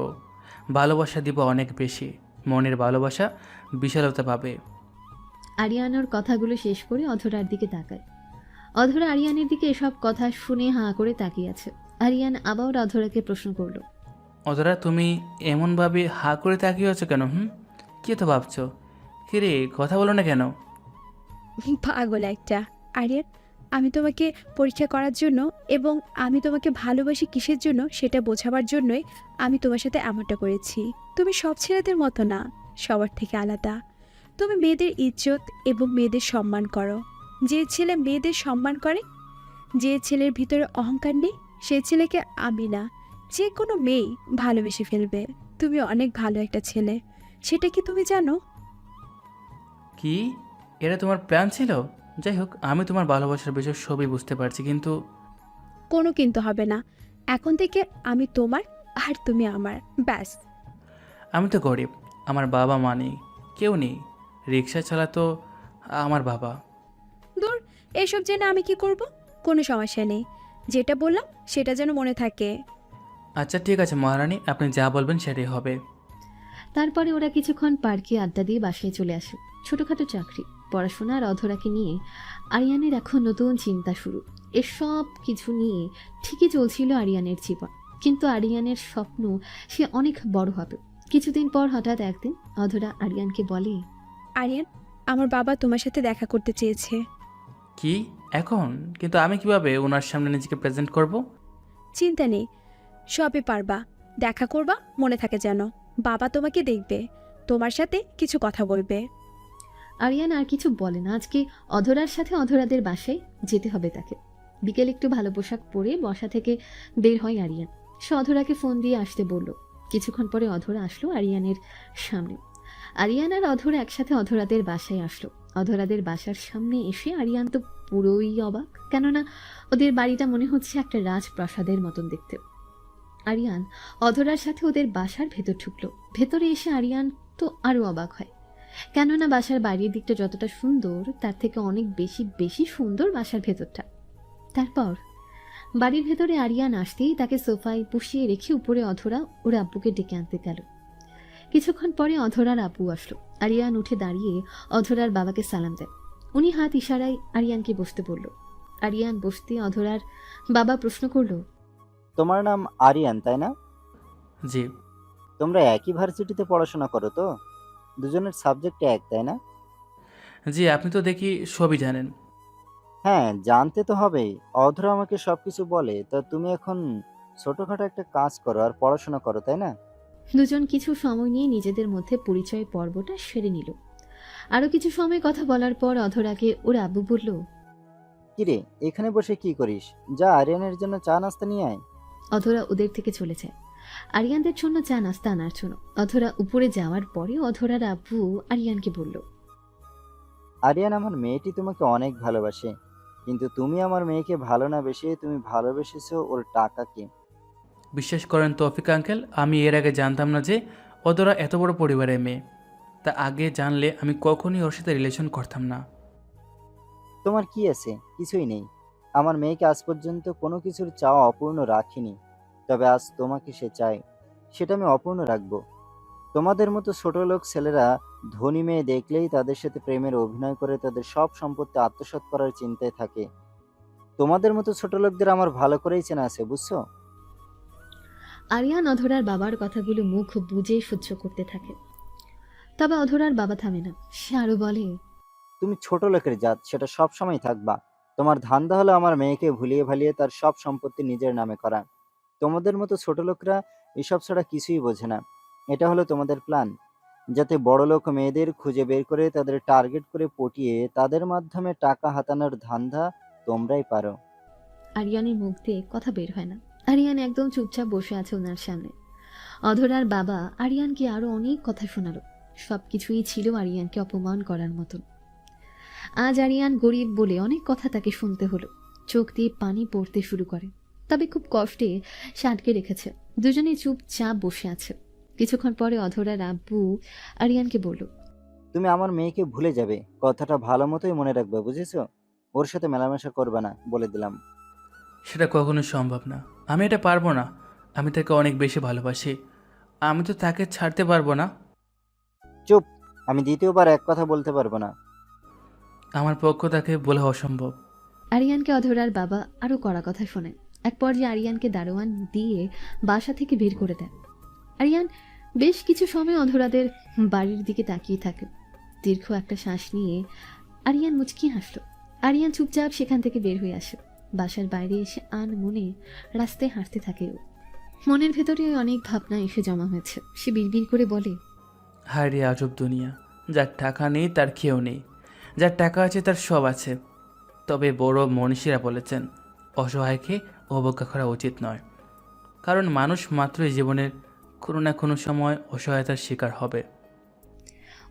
ভালোবাসা দিব অনেক বেশি, মনের ভালোবাসা বিশালতা পাবে। আরিয়ানোর কথাগুলো শেষ করে অধরার দিকে তাকায়। অধরা আরিয়ানের দিকে এসব কথা শুনে হাঁ করে তাকিয়ে আছে। আরিয়ান আবার অধরাকে প্রশ্ন করলো, অধরা তুমি এমনভাবে হা করে তাকিয়ে আছো কেন? কী তো ভাবছো? কিরে কথা বলো না কেন? পাগল একটা। আরিয়ান আমি তোমাকে পরীক্ষা করার জন্য এবং আমি তোমাকে ভালোবাসি কিসের জন্য সেটা বোঝাবার জন্যই আমি তোমার সাথে এমনটা করেছি। তুমি সব ছেলেদের মতো না, সবার থেকে আলাদা। তুমি মেয়েদের ইজ্জত এবং মেয়েদের সম্মান করো। যে ছেলে মেয়েদের সম্মান করে, যে ছেলের ভিতরে অহংকার নেই, সে ছেলেকে আমি না যে কোনো মেয়েই ভালোবেসে ফেলবে। তুমি অনেক ভালো একটা ছেলে, সেটা কি তুমি জানো? কি এটা তোমার প্ল্যান ছিল? যাই হোক, আমি তোমার ভালোবাসার বিষয় সবই বুঝতে পারছি, কিন্তু কোনো কিন্তু হবে না। এখন থেকে আমি তোমার আর তুমি আমার, ব্যাস। আমি তো গরিব, আমার বাবা মা নেই, কেউ নেই। রিক্সা চালাতো আমার বাবা। দূর, এসব জেনে আমি কি করব? কোনো সমস্যা নেই, যেটা বললাম সেটা যেন মনে থাকে। আচ্ছা ঠিক আছে মহারানী, আপনি যা বলবেন সেটাই হবে। তারপরে ওরা কিছুক্ষণ পার্কে আড্ডা দিয়ে বাসায় চলে আসে। ছোটখাটো চাকরি, পড়াশোনা আর অধরাকে নিয়ে আরিয়ানের এখন নতুন চিন্তা শুরু। এসব কিছু নিয়ে ঠিকই চলছিল আরিয়ানের জীবন, কিন্তু আরিয়ানের স্বপ্ন সে অনেক বড় হবে। কিছুদিন পর হঠাৎ একদিন অধরা আরিয়ানকে বলে, আরিয়ান, আমার বাবা তোমার সাথে দেখা করতে চেয়েছে। কি এখন? কিন্তু আমি কিভাবে ওনার সামনে নিজেকে প্রেজেন্ট করব? চিন্তা নেই, সবে পারবা। দেখা করবা, মনে থাকে যেন। বাবা তোমাকে দেখবে, তোমার সাথে কিছু কথা বলবে। আরিয়ান আর কিছু বলে না। আজকে অধরার সাথে অধরাদের বাসায় যেতে হবে তাকে। বিকেল একটু ভালো পোশাক পরে বসা থেকে বের হয় আরিয়ান। সে অধরাকে ফোন দিয়ে আসতে বলল। কিছুক্ষণ পরে অধরা আসলো আরিয়ানের সামনে। আরিয়ান আর অধরা একসাথে অধরাদের বাসায় আসলো। অধরাদের বাসার সামনে এসে আরিয়ান তো পুরোই অবাক, কেননা ওদের বাড়িটা মনে হচ্ছে একটা রাজপ্রাসাদের মতন দেখতে। আরিয়ান অধরার সাথে ওদের বাসার ভেতর ঢুকলো। ভেতরে এসে আরিয়ান তো আরো অবাক হয়, কেননা বাসার বাইরের দিকটা যতটা সুন্দর তার থেকে অনেক বেশি বেশি সুন্দর বাসার ভেতরটা। তারপর বাড়ির ভেতরে আরিয়ান আসতেই তাকে সোফায় বসিয়ে রেখে উপরে অধরা ওর আব্বুকে ডেকে আনতে গেল। কিছুক্ষণ পরে অধরার আব্বু আসলো। আরিয়ান উঠে দাঁড়িয়ে অধরার বাবাকে সালাম দেয়। উনি হাত ইশারায় আরিয়ানকে বসতে বলল। আরিয়ান বসতে অধরার বাবা প্রশ্ন করল, তোমার নাম আরিয়ান, তাই না? জি। তোমরা একই ভার্সিটিতে পড়াশোনা করো তো? দুজনের সাবজেক্ট এক, তাই না? জি, আপনি তো দেখি সবই জানেন। হ্যাঁ, জানতে তো হবেই। অধরা আমাকে সবকিছু বলে। তা তুমি এখন ছোটখাটো একটা কাজ করো আর পড়াশোনা করো, তাই না? দুজন কিছু সময় নিয়ে নিজেদের মধ্যে পরিচয় পর্বটা সেরে নিল। আরো কিছু সময় কথা বলার পর অধরাকে ওর আব্বু বলল, কিরে, এখানে বসে কি করিস? যা আরিয়ানের জন্য চা নাস্তা নিয়ে আয়। অধরা ওদের থেকে চলে যায় আরিয়ানদের জন্য চা নাস্তা আনার জন্য। অধরা উপরে যাওয়ার পরে অধরার আব্বু আরিয়ানকে বলল, আরিয়ান, আমার মেয়েটি তোমাকে অনেক ভালোবাসে, কিন্তু তুমি আমার মেয়েকে ভালো না বেশি তুমি ভালোবেসেছো ওর টাকাকে। বিশ্বাস করেন তৌফিক আঙ্কেল, আমি এর আগে জানতাম না যে অধরা এত বড় পরিবারের মেয়ে। তা আগে জানলে আমি কখনই ওর সাথে রিলেশন করতাম না। তোমার কি আছে? কিছুই নেই। আমার মেয়েকে আজ পর্যন্ত কোনো কিছুর চাওয়া অপূর্ণ রাখিনি, তবে আজ তোমাকে সে চায়, সেটা আমি অপূর্ণ রাখবো। তোমাদের মতো ছোট লোক ছেলেরা ধনী মেয়ে দেখলেই তাদের সাথে প্রেমের অভিনয় করে তাদের সব সম্পত্তি আত্মসাৎ করার চিন্তায় থাকে। তোমাদের মতো ছোট লোকদের আমার ভালো করেই চেনা আছে, বুঝছো? আরিয়ান অধরার বাবার কথাগুলো মুখ বুজে সহ্য করতে থাকে। তবে অধরার বাবা থামে না। সে আরো বলে, তুমি ছোট লোকের জাত, সেটা সব সময় থাকবা। তোমার ধান্দা হলো আমার মেয়েকে ভুলিয়ে ভালিয়ে তার সব সম্পত্তি নিজের নামে করা। তোমাদের মতো ছোট লোকরা এসব ছাড়া কিছুই বোঝে না। এটা হলো তোমাদের প্ল্যান, যাতে বড়লোক মেয়েদের খুঁজে বের করে তাদের টার্গেট করে পটিয়ে তাদের মাধ্যমে টাকা হাতানোর ধান্দা তোমরাই পারো। আরিয়ানের মুখ দিয়ে কথা বের হয় না। আরিয়ান একদম চুপচাপ বসে আছে ওনার সামনে। অধরার বাবা আরিয়ানকে আরো অনেক কথা শোনালো। সবকিছুই ছিল আরিয়ানকে অপমান করার মতন। আজ আরিয়ান গরিব বলে অনেক কথা তাকে শুনতে হলো। চোখ দিয়ে পানি পড়তে শুরু করে, তবে খুব কষ্টে সে আটকে রেখেছে। দুজনে চুপচাপ বসে আছে। কিছুক্ষণ পরে অধরার আব্বু আরিয়ানকে বলল, তুমি আমার মেয়েকে ভুলে যাবে, কথাটা ভালো মতোই মনে রাখবে, বুঝেছো? ওর সাথে মেলামেশা করবে না, বলে দিলাম। সেটা কখনো সম্ভব না। আমি এটা পারবো না। আমি তাকে অনেক বেশি ভালোবাসি। আমি তো তাকে ছাড়তে পারবো না। চুপ! আমি দ্বিতীয়বার এক কথা বলতে পারবো না। আমার পক্ষ তাকে বলা অসম্ভব। আরিয়ানকে অধরার বাবা আরো কড়া কথা শোনে। এক পর্যায়ে আরিয়ানকে দারোয়ান দিয়ে বাসা থেকে বের করে দেয়। আরিয়ান বেশ কিছু সময় অধরাদের বাড়ির দিকে তাকিয়ে থাকে। দীর্ঘ একটা শ্বাস নিয়ে আরিয়ান মুচকি হাসল। আরিয়ান চুপচাপ সেখান থেকে বের হয়ে আসে। বাসার বাইরে এসে আন মনে রাস্তায় হাঁটতে থাকে ও। মনের ভেতরে অনেক ভাবনা এসে জমা হয়েছে। সে বিড়বিড় করে বলে, হায় রে আজব দুনিয়া। যার টাকা নেই তার কেউ নেই, যার টাকা আছে তার সব আছে। তবে বড় মনীষীরা বলেছেন, অসহায়কে অবজ্ঞা করা উচিত নয়, কারণ মানুষ মাত্রই জীবনের কোনো না কোনো সময় অসহায়তার শিকার হবে।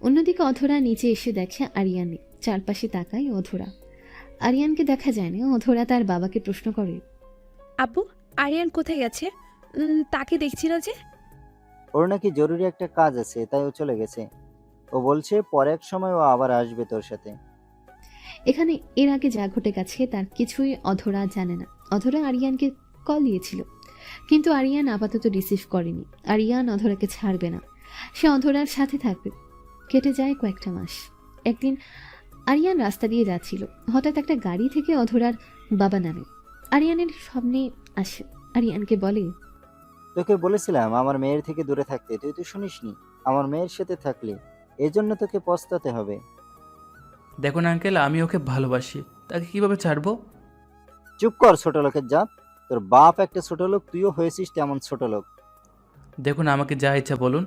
অন্যদিকে অধরা নিচে এসে দেখে আরিয়ান নেই। চারপাশে তাকায় অধরা। আরিয়ানকে দেখা যায় না। অধরা তার বাবাকে প্রশ্ন করে, আব্বু, আরিয়ান কোথায় গেছে? তাকে দেখছি না যে। ওর নাকি জরুরি একটা কাজ আছে, তাই ও চলে গেছে। ও বলছে পরে এক সময় ও আবার আসবে তোর সাথে। এখানে এর আগে যা ঘটে গেছে তার কিছুই অধরা জানে না। অধরা আরিয়ানকে কল দিয়েছিল, কিন্তু আরিয়ান আপাতত রিসিভ করেনি। আরিয়ান অধরাকে ছাড়বে না, সে অধরার সাথে থাকবে। কেটে যায় কয়েকটা মাস। একদিন আরিয়ান রাস্তা দিয়ে যাচ্ছিল। হঠাৎ একটা গাড়ি থেকে অধরার বাবা নামে। আরিয়ানের সামনে আসে। আরিয়ানকে বলে, তোকে বলেছিলাম আমার মেয়ের থেকে দূরে থাকতে, তুই তো শুনিসনি। আমার মেয়ের সাথে থাকলি, এজন্য তোকে পস্তাতে হবে। দেখুন আঙ্কেল, আমি ওকে ভালোবাসি, তাকে কিভাবে ছাড়বো? চুপ কর ছোট লোকের জাত। তোর বাপ একটা ছোট লোক, তুইও হয়েছিস তেমন ছোট লোক। দেখুন, আমাকে যা ইচ্ছা বলুন,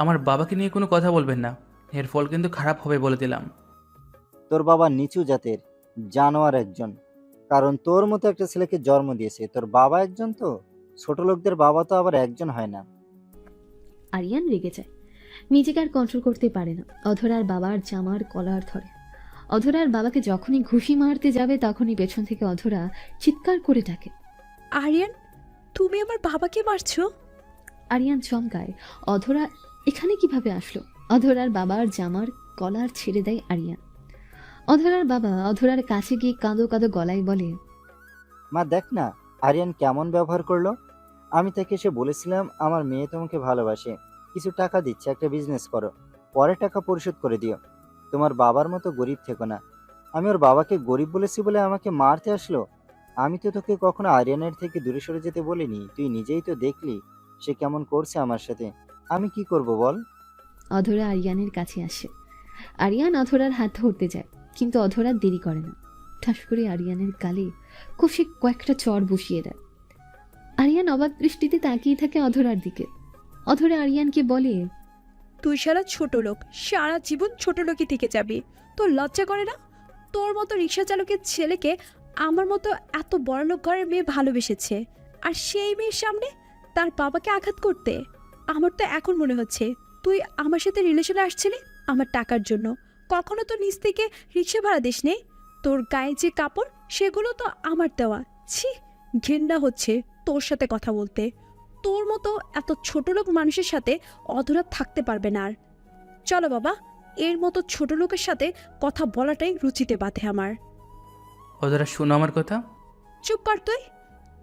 আমার বাবাকে নিয়ে কোনো কথা বলবেন না, এর ফল কিন্তু খারাপ হবে বলে দিলাম। তোর বাবা নিচু জাতের জানোয়ার একজন, কারণ তোর মতো একটা ছেলেকে জন্ম দিয়েছে। তোর বাবা একজন, তো ছোট লোকদের বাবা তো আবার একজন হয় না। আরিয়ান রেগে যায়, নিজেকে আর কন্ট্রোল করতে পারে না। অধরার বাবার জামার কলার ধরে। অধরার বাবাকে যখনই ঘুষি মারতে যাবে তখনই পেছন থেকে অধরা চিৎকার করে ডাকে, আরিয়ান, তুমি আমার বাবাকে মারছো? আরিয়ান চমকায়, অধরা এখানে কিভাবে আসলো? অধরার বাবার জামার কলার ছেড়ে দেয় আরিয়ান। অধরার বাবা অধরার কাছে গিয়ে কাঁদো কাঁদো গলায় বলে, মা দেখ না আরিয়ান কেমন ব্যবহার করলো। আমি তাকে এসে বলেছিলাম আমার মেয়ে তোমাকে ভালোবাসে, কিছু টাকা দিচ্ছে, একটা বিজনেস করো, পরে টাকা পরিশোধ করে দিও। তোমার বাবার মতো গরিব থেকো না। আমি ওর বাবাকে গরিব বলেছি বলে আমাকে মারতে আসলো। আমি তো তোকে কখনো আরিয়ানের থেকে দূরে সরে যেতে বলিনি, তুই নিজেই তো দেখলি সে কেমন করছে আমার সাথে। আমি কি করব বল? অধরা আরিয়ানের কাছে আসে। আরিয়ান অধরার হাত ধরতে যায়, কিন্তু অধরা দেরি করে না। ঠাস করে আরিয়ানের গালে কষে কয়েকটা চড় বসিয়ে দেয়। আরিয়ান অবাক দৃষ্টিতে তাকিয়ে থাকে অধরার দিকে। অধরা আরিয়ানকে বলে, তুই সারা ছোট লোক, সারা জীবন ছোট লোকই থেকে যাবি। তোর লজ্জা করে না? তোর মতো রিক্সা চালকের ছেলেকে আমার মতো এত বড়লোক ঘরের মেয়ে ভালোবেসেছে, আর সেই মেয়ের সামনে তার বাবাকে আঘাত করতে। আমার তো এখন মনে হচ্ছে তুই আমার সাথে রিলেশনে আসছিলি আমার টাকার জন্য। কখনো তো নিজ থেকে রিক্সা ভাড়া দিস নে। তোর গায়ে যে কাপড় সেগুলো তো আমার দেওয়া। ছি, ঘৃণা হচ্ছে তোর সাথে কথা বলতে। তোর মতো এত ছোট লোক মানুষের সাথে অধরা থাকতে পারবে না আর। চলো বাবা, এর মতো ছোট লোকের সাথে কথা বলাটাই রুচিতে বাঁধে আমার। অধরা, শোনো আমার কথা। চুপ কর তুই।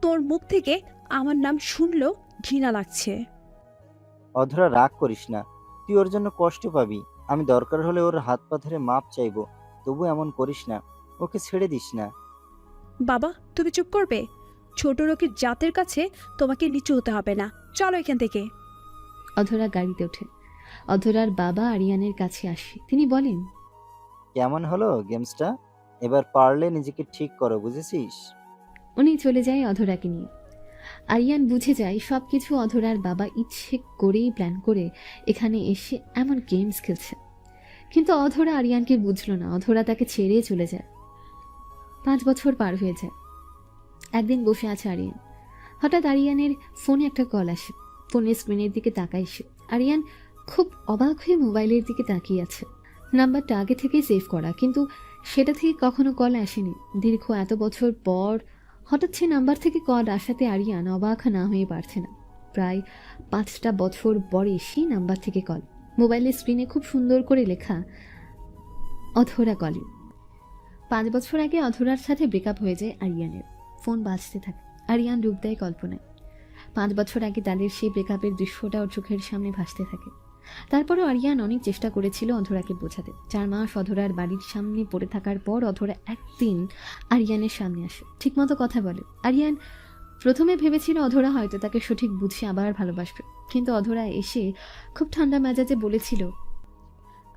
তোর মুখ থেকে আমার নাম শুনলেও ঘৃণা লাগছে। অধরা রাগ করিস না, তুই ওর জন্য কষ্ট পাবি। আমি দরকার হলে ওর হাত পা ধরে মাপ চাইবো, তবু এমন করিস না, ওকে ছেড়ে দিস না। বাবা, তুমি চুপ করবে? ছোট লোকের জাতের কাছে তোমাকে নিচু হতে হবে না। চলো এখান থেকে। অধরা গাড়িতে ওঠে। অধরার বাবা আরিয়ানের কাছে আসে। তিনি বলেন, কেমন হলো গেমসটা? এবার পারলে নিজেকে ঠিক করো, বুঝেছিস? উনি চলে যায় অধরাকে নিয়ে। আরিয়ান বুঝে যায় সবকিছু অধরার বাবা ইচ্ছে করেই প্ল্যান করে এখানে এসে এমন গেমস খেলছে। কিন্তু অধরা আরিয়ানকে বুঝলো না। অধরা তাকে ছেড়ে চলে যায়। 5 বছর পার হয়ে যায়। একদিন বসে আছে আরিয়ান। হঠাৎ আরিয়ানের ফোনে একটা কল আসে। ফোনের স্ক্রিনের দিকে তাকায় সে। আরিয়ান খুব অবাক হয়ে মোবাইলের দিকে তাকিয়ে আছে। নাম্বারটা আগে থেকেই সেভ করা, কিন্তু সেটা থেকে কখনো কল আসেনি। দীর্ঘ এত বছর পর হঠাৎ সে নাম্বার থেকে কল আসাতে আরিয়ান অবাক না হয়ে পারছে না। প্রায় 5টা বছর পরে সেই নাম্বার থেকে কল। মোবাইলের স্ক্রিনে খুব সুন্দর করে লেখা, অধরা কলিং। 5 বছর আগে অধরার সাথে ব্রেকআপ হয়ে যায় আরিয়ানের। ফোন বাজতে থাকে। আরিয়ান ডুব দেয় কল্পনায়। 5 বছর আগে তাদের সেই ব্রেকআপের দৃশ্যটা ওর চোখের সামনে ভাসতে থাকে। তারপরও আরিয়ান অনেক চেষ্টা করেছিল অধরাকে বোঝাতে। 4 মাস অধরার বাড়ির সামনে পড়ে থাকার পর অধরা একদিন আরিয়ানের সামনে আসে, ঠিকমতো কথা বলে। আরিয়ান প্রথমে ভেবেছিল অধরা হয়তো তাকে সঠিক বুঝে আবার ভালোবাসবে, কিন্তু অধরা এসে খুব ঠান্ডা মেজাজে বলেছিল,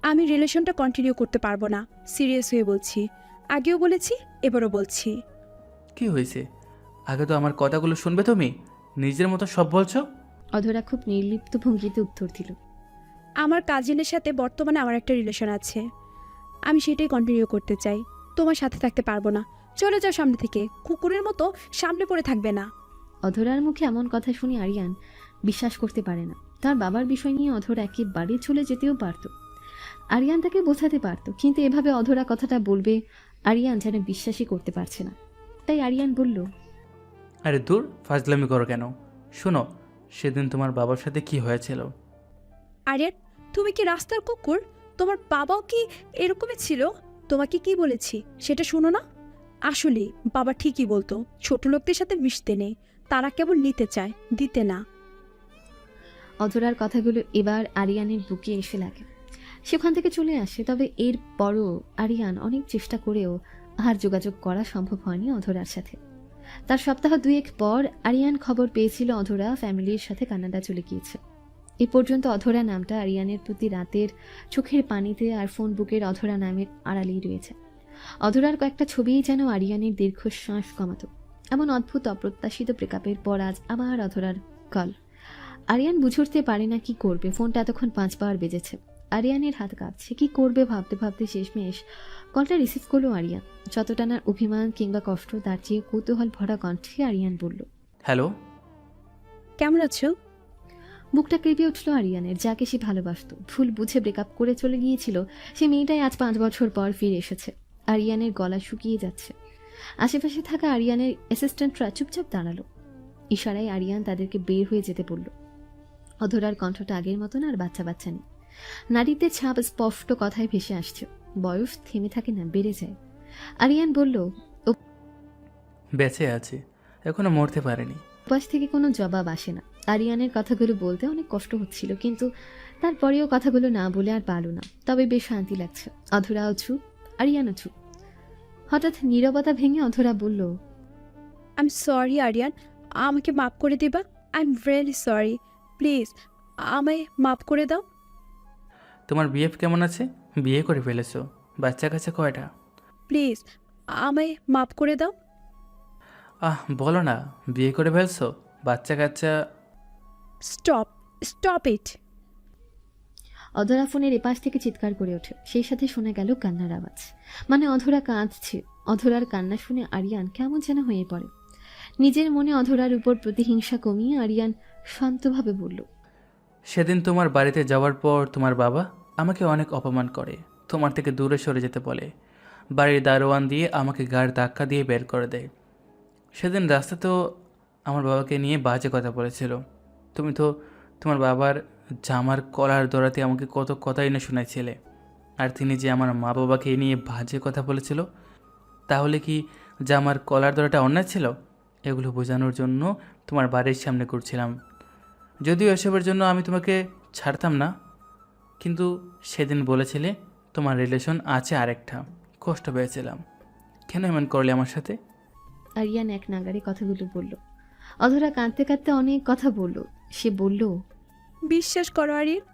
আমি রিলেশনটা কন্টিনিউ করতে পারবো না। সিরিয়াস হয়ে বলছি। আগেও বলেছি, এবারও বলছি। কি হয়েছে? আগে তো আমার কথাগুলো শুনবে তুমি, নিজের মতো সব বলছো। অধরা খুব নির্লিপ্ত ভঙ্গিতে উত্তর দিল, আমার কাজিনের সাথে বর্তমানে আমার একটা রিলেশন আছে, আমি সেটাই কন্টিনিউ করতে চাই। তোমার সাথে থাকতে পারবো না। চলে যাও সামনে থেকে। কুকুরের মতো সামনে পড়ে থাকবে না। অধরার মুখে এমন কথা শুনে আরিয়ান বিশ্বাস করতে পারে না। তার বাবার বিষয় নিয়ে অধরা একেবারে চলে যেতেও পারত। আরিয়ান তাকে বোঝাতে পারত, কিন্তু এভাবে অধরা কথাটা বলবে আরিয়ান যেন বিশ্বাসই করতে পারছে না। তাই আরিয়ান বলল, আরে দূর, ফাজলামি করো কেন? শোনো, সেদিন তোমার বাবার সাথে কি হয়েছিল। আরিয়ান, তুমি কি রাস্তার কুকুর? তোমার বাবাও কি এরকমই ছিল? তোমাকে কি বলেছি সেটা শোনো না? আসলে বাবা ঠিকই বলতো, ছোট লোকদের সাথে মিশতে নেই, তারা কেবল নিতে চায়, দিতে না। অধরার কথাগুলো এবার আরিয়ানের বুকে এসে লাগে। সেখান থেকে চলে আসে। তবে এর পরও আরিয়ান অনেক চেষ্টা করেও আর যোগাযোগ করা সম্ভব হয়নি অধরার সাথে। তার সপ্তাহ দুয়েক পর আরিয়ান খবর পেয়েছিল অধরা ফ্যামিলির সাথে কানাডা চলে গিয়েছে। এ পর্যন্ত অধরা নামটা আরিয়ানের প্রতি রাতের চোখের পানিতে আর ফোন বুকের অধরা নামের আড়ালেই রয়েছে। অধরার কয়েকটা ছবিই যেন আরিয়ানের দীর্ঘশ্বাস কমাতো। এমন অদ্ভুত অপ্রত্যাশিত ব্রেকআপের পর আজ আবার অধরার কল। আরিয়ান বুঝে উঠতে পারে না কি করবে। ফোনটা এতক্ষণ 5 বার বেজেছে। আরিয়ানের হাত কাঁপছে। কি করবে ভাবতে ভাবতে শেষমেশ কলটা রিসিভ করলো আরিয়ান। যতটা না অভিমান কিংবা কষ্ট, তার চেয়ে কৌতূহল ভরা কণ্ঠে আরিয়ান বলল, হ্যালো। কেমন আছো? বুকটা কেঁপে উঠল আরিয়ানের। যাকে সে ভালোবাসত, ভুল বুঝে ব্রেকআপ করে চলে গিয়েছিল, সে মেয়েটাই আজ 5 বছর পর ফিরে এসেছে। আরিয়ানের গলা শুকিয়ে যাচ্ছে। আশেপাশে থাকা আরিয়ানের অ্যাসিস্ট্যান্টরা চুপচাপ দাঁড়ালো। ইশারায় আরিয়ান তাদেরকে বের হয়ে যেতে বলল। অধরার কণ্ঠটা আগের মতন আর বাচ্চা বাচ্চা নেই। নারীতে ছাপ স্পষ্ট কথায় ভেসে আসছে। বয়স থেমে থাকে না, বেড়ে যায়। আরিয়ান বলল, বেঁচে আছি, এখনো মরতে পারেনি। উপাস থেকে কোনো জবাব আসে না। আরিয়ানের কথাগুলো বলতে অনেক কষ্ট হচ্ছিল, কিন্তু তারপরেও কথাগুলো না বলে আর পারল না। তবে বেশ শান্তি লাগছে। অধরাও চুপ, আরিয়ানও চুপ। হঠাৎ নীরবতা ভেঙে অধরা বলল, আই এম সরি আরিয়ান, আমাকে মাফ করে দিবা? I am really sorry, please আমায় মাফ করে দাও। তোমার বিএফ কেমন আছে? বিয়ে করে ফেলেছো, বাচ্চা কাছে কয়টা? প্লিজ আমায় মাফ করে দাও। বলো না, বিয়ে করে ফেলছো, বাচ্চা কাচ্চা। Stop, stop it. অধরা ফোনের এপাশ থেকে চিৎকার করে ওঠে। সেই সাথে শোনা গেল কান্নার আওয়াজ। মানে অধরা কাঁদছে। অধরার কান্না শুনে আরিয়ান কেমন যেন হয়ে পড়ে। নিজের মনে অধরার উপর প্রতিহিংসা কমিয়ে আরিয়ান শান্তভাবে বলল, সেদিন তোমার বাড়িতে যাওয়ার পর তোমার বাবা আমাকে অনেক অপমান করে, তোমার থেকে দূরে সরে যেতে বলে। বাড়ির দারোয়ান দিয়ে আমাকে গাড় ধাক্কা দিয়ে বের করে দেয়। সেদিন রাস্তাতেও আমার বাবাকে নিয়ে বাজে কথা বলেছিল। তুমি তো তোমার বাবার জামার কলার দৌড়াতে আমাকে কত কথাই না শুনাইছিলে। আর তিনি যে আমার মা বাবাকে নিয়ে বাজে কথা বলেছিল, তাহলে কি জামার কলার দৌড়াটা অন্যায় ছিল? এগুলো বোঝানোর জন্য তোমার বাড়ির সামনে করছিলাম। যদিও এসবের জন্য আমি তোমাকে ছাড়তাম না, কিন্তু সেদিন বলেছিলে তোমার রিলেশন আছে আরেকটা। কষ্ট পেয়েছিলাম। কেন এমন করলে আমার সাথে? আরিয়ান এক নাগারে কথাগুলো বলল। অধরা কাঁদতে কাঁদতে অনেক কথা বলল। সে বলল, বিশ্বাস করো আরিয়ান,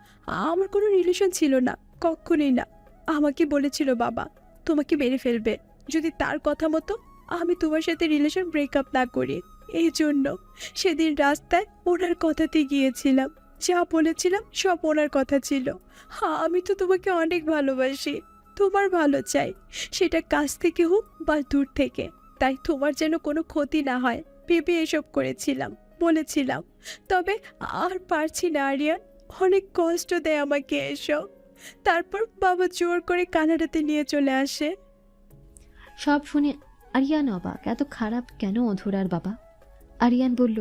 আমার কোনো রিলেশন ছিল না, কখনোই না। আমাকে বলেছিল বাবা তোমাকে মেরে ফেলবে যদি তার কথা মতো আমি তোমার সাথে রিলেশন ব্রেকআপ না করি। এই জন্য সেদিন রাস্তায় ওনার কথাতে গিয়েছিলাম। যা বলেছিলাম সব ওনার কথা ছিল। আমি তো তোমাকে অনেক ভালোবাসি, তোমার ভালো চাই, সেটা কাছ থেকে হোক বা দূর থেকে। তাই তোমার যেন কোনো ক্ষতি না হয় ভেবে এসব করেছিলাম, বলেছিলাম। তবে আর পারছি না আরিয়ান, অনেক কষ্ট দেয় আমাকে এসব। তারপর বাবা জোর করে কানাডাতে নিয়ে চলে আসে। সব শুনে আরিয়ান অবাক। এত খারাপ কেন অধরার বাবা? আরিয়ান বলল,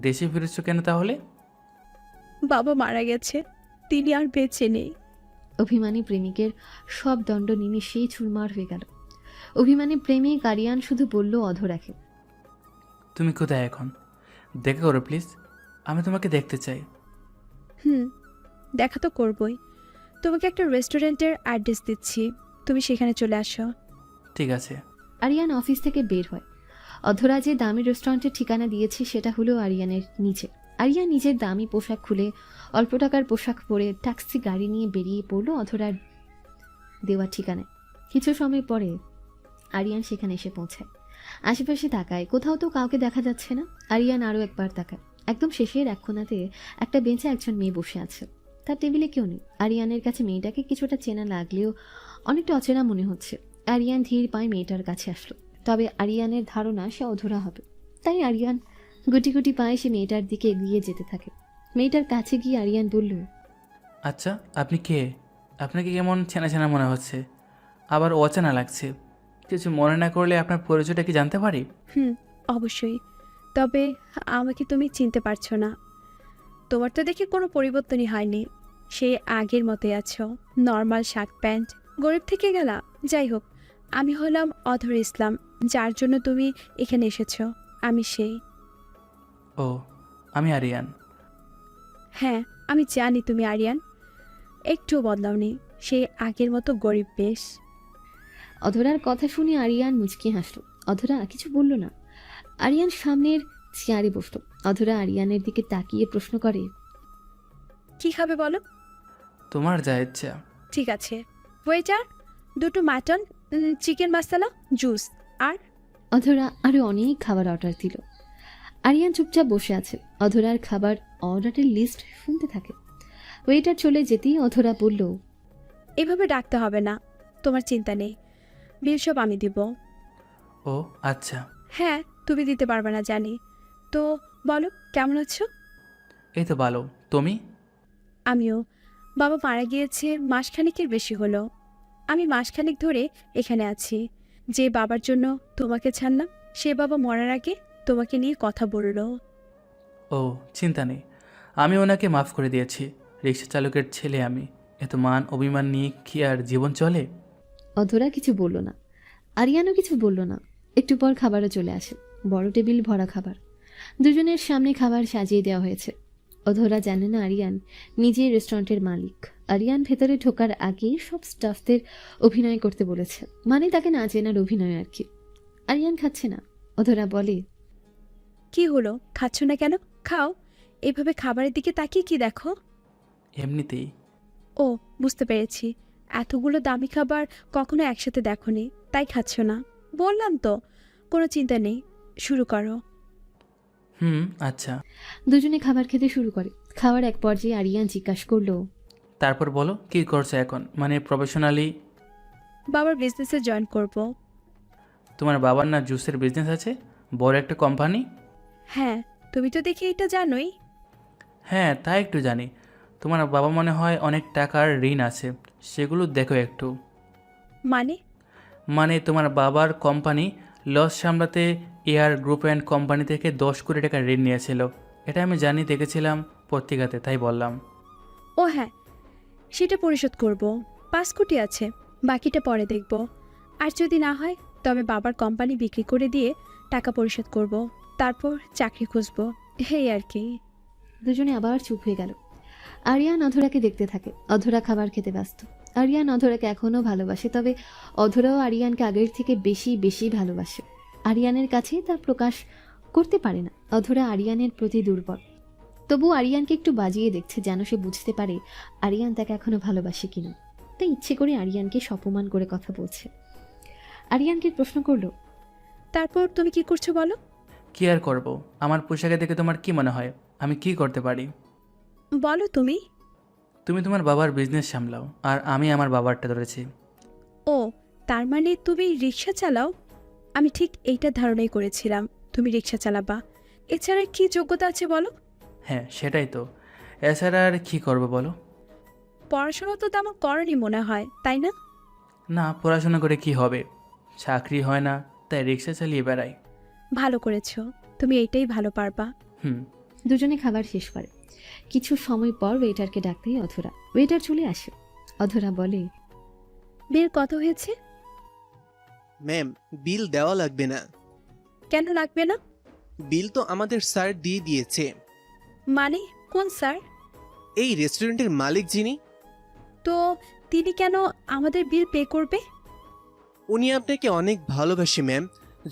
দেশে ফিরেছো কেন তাহলে? বাবা মারা গেছে, তিনি আর বেঁচে নেই। অভিমানী প্রেমিকের সব দণ্ড নিমিষেই চুরমার হয়ে গেল। অভিমানী প্রেমিক আরিয়ান শুধু বলল অধরাকে, তুমি কোথায় এখন? দেখা করো প্লিজ, আমি তোমাকে দেখতে চাই। দেখা তো করবই। তোমাকে একটা রেস্টুরেন্টের অ্যাড্রেস দিচ্ছি, তুমি সেখানে চলে আসো। ঠিক আছে। আরিয়ান অফিস থেকে বের হয়। অধরা যে দামি রেস্টুরেন্টের ঠিকানা দিয়েছে সেটা হলো আরিয়ানের নিচে। আরিয়ান নিজের দামি পোশাক খুলে অল্প টাকার পোশাক পরে ট্যাক্সি গাড়ি নিয়ে বেরিয়ে পড়ল অধরার দেওয়া ঠিকানায়। কিছু সময় পরে আরিয়ান সেখানে এসে পৌঁছায়। আশেপাশে তাকায়, কোথাও তো কাউকে দেখা যাচ্ছে না। আরিয়ান আরও একবার তাকায়। একদম শেষের এক কোণাতে একটা বেঞ্চে একজন মেয়ে বসে আছে। তার টেবিলে কেউ নেই। আরিয়ানের কাছে মেয়েটাকে কিছুটা চেনা লাগলেও অনেকটা অচেনা মনে হচ্ছে। আরিয়ান ধীর পায়ে মেয়েটার কাছে আসলো। তবে আরিয়ানের ধারণা সে অধরা হবে। তাই আরিয়ান গুটি গুটি পায়ে সে মেয়েটার দিকে এগিয়ে যেতে থাকে। মেয়েটার কাছে গিয়ে আরিয়ান বলল, আচ্ছা, আপনি কে? আপনাকে কেমন চেনা চেনা মনে হচ্ছে, আবার অচেনা লাগছে। কিছু মনে না করলে আপনার পরিচয়টা কি জানতে পারি? অবশ্যই। তবে আমাকে তুমি চিনতে পারছো না। তোমার তো দেখে কোনো পরিবর্তনই হয়নি, সেই আগের মতোই আছো। নর্মাল শার্ট প্যান্ট, গরিব থেকে গেলা। যাই হোক, আমি হলাম অধর ইসলাম, যার জন্য তুমি এখানে এসেছো। আমি সেই। ও, আমি আরিয়ান। হ্যাঁ, আমি জানি তুমি আরিয়ান, একটুও বদলাওনি, সেই আগের মতো গরিব বেশ। অধরার কথা শুনে আরিয়ান মুচকি হাসল। অধরা কিছু বলল না। আরিয়ান সামনের চেয়ারে বসল। অধরা আরিয়ানের দিকে তাকিয়ে প্রশ্ন করে, কি খাবে বলো? তোমার যা ইচ্ছা। ঠিক আছে। ওয়েটার, দুটো মাটন, চিকেন মশলা, জুস আর। অধরা আরো অনেক খাবার অর্ডার দিল। আরিয়ান চুপচাপ বসে আছে। অধরার খাবার অর্ডারের লিস্ট শুনতে থাকে। ওয়েটার চলে যেতেই অধরা বলল, এভাবে ডাকতে হবে না, তোমার চিন্তা নেই, বিল সব আমি দিব। ও আচ্ছা। হ্যাঁ, তুমি দিতে পারবে না জানি। তো বলো, কেমন আছো? এই তো ভালো, তুমি? আমিও। বাবা মারা গিয়েছে মাসখানেকের বেশি হলো। আমি মাসখানেক ধরে এখানে আছি। যে বাবার জন্য তোমাকে ছাড়লাম, সে বাবা মরার আগে তোমাকে নিয়ে কথা বলল। ও চিন্তা নেই, আমি ওনাকে মাফ করে দিয়েছি। রিক্সা চালকের ছেলে আমি, এত মান অভিমান নিয়ে কি আর জীবন চলে? অধরা কিছু বলল না। আরিয়ানও কিছু বলল না। একটু পর খাবারও চলে আসে, বড় টেবিল ভরা খাবার। দুজনের সামনে খাবার সাজিয়ে দেওয়া হয়েছে। অধরা জানে না আরিয়ান নিজেই রেস্টুরেন্টের মালিক। আরিয়ান ভেতরে ঢোকার আগেই সব স্টাফদের অভিনয় করতে বলেছে, মানে তাকে না চেনার অভিনয় আর কি। আরিয়ান খাচ্ছে না। অধরা বলে, কি হলো, খাচ্ছ না কেন? খাও। এভাবে খাবারের দিকে তাকিয়ে কি দেখো? এমনিতেই। ও, বুঝতে পেরেছি। এতগুলো দামি খাবার কখনো একসাথে দেখোনি, তাই খাচ্ছ না। বললাম তো, কোনো চিন্তা নেই, শুরু করো। আচ্ছা। দুজনে খাবার খেতে শুরু করে। খাওয়ার এক পর্যায়ে আরিয়ান জিজ্ঞাসা করলো, তারপর বলো কি করছো এখন, মানে প্রফেশনালি? বাবার বিজনেসে জয়েন করব। তোমার বাবার না জুসের বিজনেস আছে, বড় একটা কোম্পানি? হ্যাঁ, তুমি তো দেখি এটা জানোই। হ্যাঁ তা একটু জানি। তোমার বাবা মনে হয় অনেক টাকার ঋণ আছে, সেগুলো দেখো একটু। মানে তোমার বাবার কোম্পানি লস সামলাতে এয়ার গ্রুপ অ্যান্ড কোম্পানি থেকে 10 কোটি টাকা ঋণ নিয়েছিল। এটা আমি জানি, দেখেছিলাম পত্রিকাতে, তাই বললাম। ও হ্যাঁ, সেটা পরিশোধ করব। 5 কোটি আছে, বাকিটা পরে দেখব। আর যদি না হয় তবে বাবার কোম্পানি বিক্রি করে দিয়ে টাকা পরিশোধ করব, তারপর চাকরি খুঁজব, এই আর কি। দুজনে আবার চুপ হয়ে গেল। আরিয়ান অধরাকে দেখতে থাকে। অধরা খাবার খেতে ব্যস্ত। আরিয়ান অধরাকে এখনও ভালোবাসে, তবে অধরাও আরিয়ানকে আগের থেকে বেশি বেশি ভালোবাসে। আরিয়ানের কাছে তা প্রকাশ করতে পারে না। অধরা আরিয়ানের প্রতি দুর্বল, তবু আরিয়ানকে একটু বাজিয়ে দেখছে, যেন সে বুঝতে পারে আরিয়ান তাকে এখনও ভালোবাসে কিনা। তাই ইচ্ছে করে আরিয়ানকে অপমান করে কথা বলছে। আরিয়ানকে প্রশ্ন করলো, তারপর তুমি কি করছো বলো? কি আর করব, আমার পোশাকে দেখে তোমার কি মনে হয় আমি কি করতে পারি? বলো তুমি। তুমি তোমার বাবার বিজনেস সামলাও, আর আমি আমার বাবারটা ধরেছি। ও, তার মানে তুমি রিক্সা চালাও? আমি ঠিক এইটা ধারণাই করেছিলাম তুমি রিক্সা চালাবা। এছাড়া কি যোগ্যতা আছে বলো? হ্যাঁ সেটাই তো, এছাড়া আর কী করবো বলো? পড়াশোনা তো তেমন করনি মনে হয়, তাই না? না, পড়াশোনা করে কি হবে, চাকরি হয় না, তাই রিক্সা চালিয়ে বেড়াই। ভালো করেছো, তুমি এইটাই ভালো পারবা। দুজনে খাবার শেষ করে। কিছু সময় পর ওয়েটারকে ডাকতেই অধরা। ওয়েটার চলে আসে। অধরা বলে, বিল কত হয়েছে? ম্যাম, বিল দেওয়া লাগবে না। কেন লাগবে না? বিল তো আমাদের স্যার দিয়ে দিয়েছে। মানে কোন স্যার? এই রেস্টুরেন্টের মালিক যিনি। তো তিনি কেন আমাদের বিল পে করবে? উনি আপনাকে অনেক ভালোবাসে ম্যাম,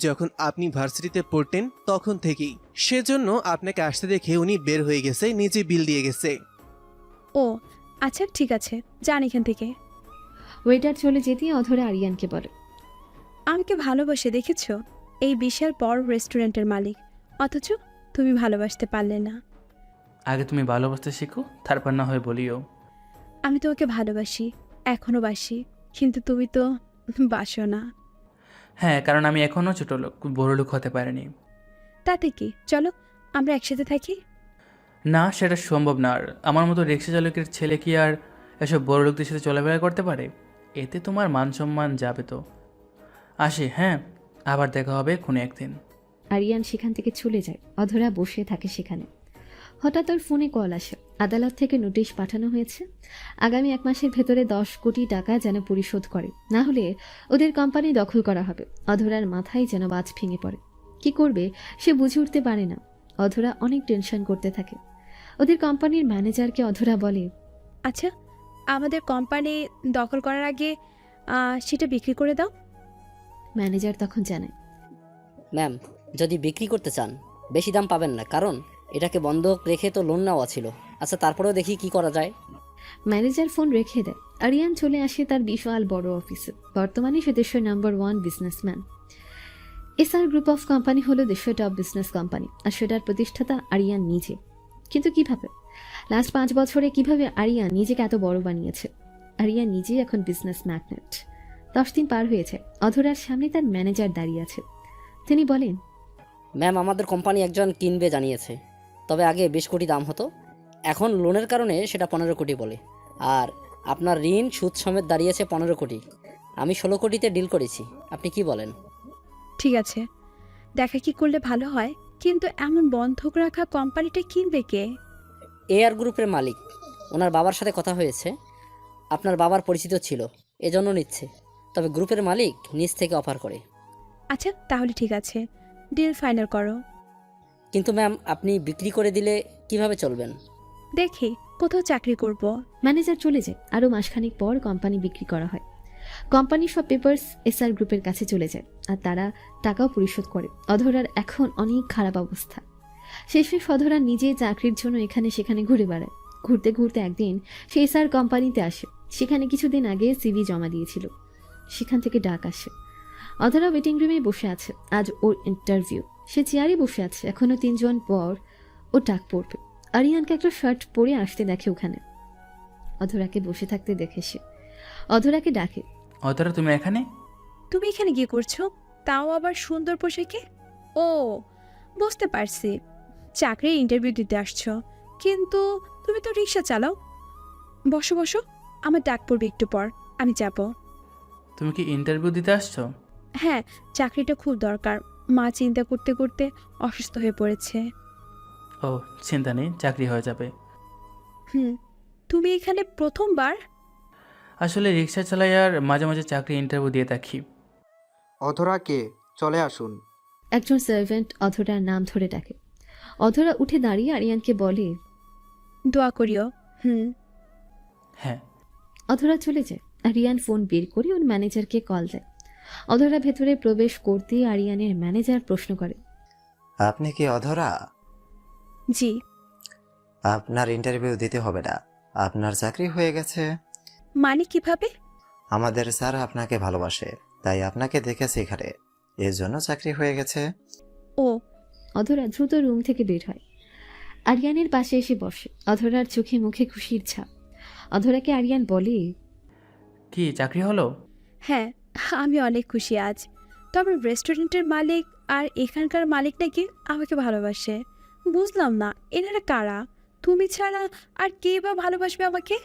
যখন আপনি ভার্সিটিতে পড়তেন তখন থেকেই। সেজন্য আপনাকে আসতে দেখে উনি বের হয়ে গেছে, নিজে বিল দিয়ে গেছে। ও আচ্ছা, ঠিক আছে, যান এখান থেকে। ওয়েটার চলে যেতেই অধরা আরিয়ানকে বলে, আমাকে ভালোবাসে দেখেছো? এই বিশাল বড় রেস্টুরেন্টের মালিক, অথচ তুমি ভালোবাসতে পারলে না। আগে তুমি ভালোবাসতে শিখো, তারপর না হয় বলিও। আমি তোমাকে ভালোবাসি, এখনো বাসি, কিন্তু তুমি তো বাসো না। হ্যাঁ, কারণ আমি এখনও ছোট লোক, বড় লোক হতে পারিনি। তাতে কি, চলো আমরা একসাথে থাকি। না, সেটা সম্ভব না। আর আমার মতো রিক্সা চালকের ছেলে কি আর এসব বড় লোকদের সাথে চলাফেরা করতে পারে? এতে তোমার মান সম্মান যাবে তো। আসি, হ্যাঁ, আবার দেখা হবে কোনো একদিন। আরিয়ান সেখান থেকে চলে যায়। অধরা বসে থাকে সেখানে। হঠাৎ ওর ফোনে কল আসে। আদালত থেকে নোটিশ পাঠানো হয়েছে, আগামী 1 মাসের ভেতরে 10 কোটি টাকা যেন পরিশোধ করে, না হলে ওদের কোম্পানি দখল করা হবে। অধরার মাথায় যেন বাজ ভেঙে পড়ে। কি করবে সে বুঝে উঠতে পারে না। অধরা অনেক টেনশন করতে থাকে। ওদের কোম্পানির ম্যানেজারকে অধরা বলে, আচ্ছা, আমাদের কোম্পানি দখল করার আগে সেটা বিক্রি করে দাও। ম্যানেজার তখন জানায়, ম্যাম, যদি বিক্রি করতে চান বেশি দাম পাবেন না, কারণ এটাকে বন্ধক রেখে তো লোন নেওয়া ছিল। আচ্ছা, তারপরেও দেখি কি করা যায়। ম্যানেজার ফোন রেখে দেয়। আরিয়ান চলে আসে তার বিশাল বড় অফিসে। বর্তমানে সে দেশের number 1 businessman. SR group of company হলো দেশের টপ বিজনেস কোম্পানি, আর সেটার প্রতিষ্ঠাতা আরিয়ান নিজে। কিন্তু কিভাবে, লাস্ট 5 বছরে কিভাবে আরিয়ান নিজেকে এত বড় বানিয়েছে? আরিয়ান নিজেই এখন বিজনেস ম্যাগনেট। 10 দিন পার হয়েছে। অধরার সামনে তার ম্যানেজার দাঁড়িয়ে আছে। তিনি বলেন, ম্যাম, আমাদের কোম্পানি একজন কিনবে জানিয়েছে, তবে আগে 20 কোটি দাম হতো, এখন লোনের কারণে সেটা 15 কোটি বলে। আর আপনার ঋণ সুদ সমেত দাঁড়িয়েছে 15 কোটি। আমি 16 কোটিতে ডিল করেছি, আপনি কি বলেন? ঠিক আছে, দেখা কি করলে ভালো হয়, কিন্তু এমন বন্ধক রাখা কোম্পানিটা কিনবে কে? এআর গ্রুপের মালিক, ওনার বাবার সাথে কথা হয়েছে, আপনার বাবার পরিচিত ছিল, এজন্য নিচ্ছে। তবে গ্রুপের মালিক নিজ থেকে অফার করে। আচ্ছা, তাহলে ঠিক আছে, ডিল ফাইনাল করো। কিন্তু ম্যাম, আপনি বিক্রি করে দিলে কিভাবে চলবেন? দেখি কোথাও চাকরি করব। ম্যানেজার চলে যায়। আরও মাসখানেক পর কোম্পানি বিক্রি করা হয়। কোম্পানির সব পেপারস এসআর গ্রুপের কাছে চলে যায়, আর তারা টাকাও পরিশোধ করে। অধরার এখন অনেক খারাপ অবস্থা। শেষমেশ অধরা নিজেই চাকরির জন্য এখানে সেখানে ঘুরে বেড়ায়। ঘুরতে ঘুরতে একদিন সে এসআর কোম্পানিতে আসে। সেখানে কিছুদিন আগে সিভি জমা দিয়েছিল। সেখান থেকে ডাক আসে। অধরা ওয়েটিং রুমে বসে আছে। আজ ওর ইন্টারভিউ। সে চেয়ারে বসে আছে। এখনো 3 জন পর ও ডাক পড়বে। আরিয়ানকে একটা শার্ট পরে আসতে দেখে ওখানে। অধরাকে বসে থাকতে দেখে সে অধরাকে ডাকে, অধরা তুমি এখানে? তুমি এখানে কি করছো, তাও আবার সুন্দর পোশাকে? ও, বুঝতে পারছি, চাকরির ইন্টারভিউ দিতে আসছো। কিন্তু তুমি তো রিক্সা চালাও। বসো বসো, আমার ডাক পড়বে একটু পর, আমি যাব। তুমি কি ইন্টারভিউ দিতে আসছো? হ্যাঁ, চাকরিটা খুব দরকার। মা চিন্তা করতে করতে অসুস্থ হয়ে পড়েছে। ও, চিন্তা নেই, চাকরি হয়ে যাবে। তুমি এখানে প্রথমবার? আসলে রিক্সা চালাই আর মাঝে মাঝে চাকরি ইন্টারভিউ দিয়ে থাকি। অধরা কে? চলে আসুন। একজন সার্ভেন্ট অধরার নাম ধরে ডাকে। অধরা উঠে দাঁড়িয়ে আরিয়ানকে বলে, দোয়া করিও। হ্যাঁ। অধরা চলে যায়। আরিয়ান ফোন বের করে ওর ম্যানেজারকে কল দেয়। অধরা ভেতরে প্রবেশ করতেই আরিয়ানের ম্যানেজার প্রশ্ন করে, আপনি কি অধরা? জি। আপনার ইন্টারভিউ দিতে হবে না, আপনার চাকরি হয়ে গেছে। মানে কিভাবে? আমাদের স্যার আপনাকে ভালোবাসে, তাই আপনাকে দেখেছে এখানে, এর জন্য চাকরি হয়ে গেছে। ও। অধরা দ্রুত রুম থেকে বের হয়। আরিয়ানের পাশে এসে বসে। অধরার চোখে মুখে খুশির ছাপ। অধরাকে আরিয়ান বলে, কি চাকরি হলো? হ্যাঁ, আমি অনেক খুশি আজ। তবে রেস্টুরেন্টের মালিক আর এখানকার মালিক নাকি আমাকে ভালোবাসে। বুঝলাম না এনারা কারা? তুমি ছাড়া আর কে বা ভালোবাসবে আমাকে?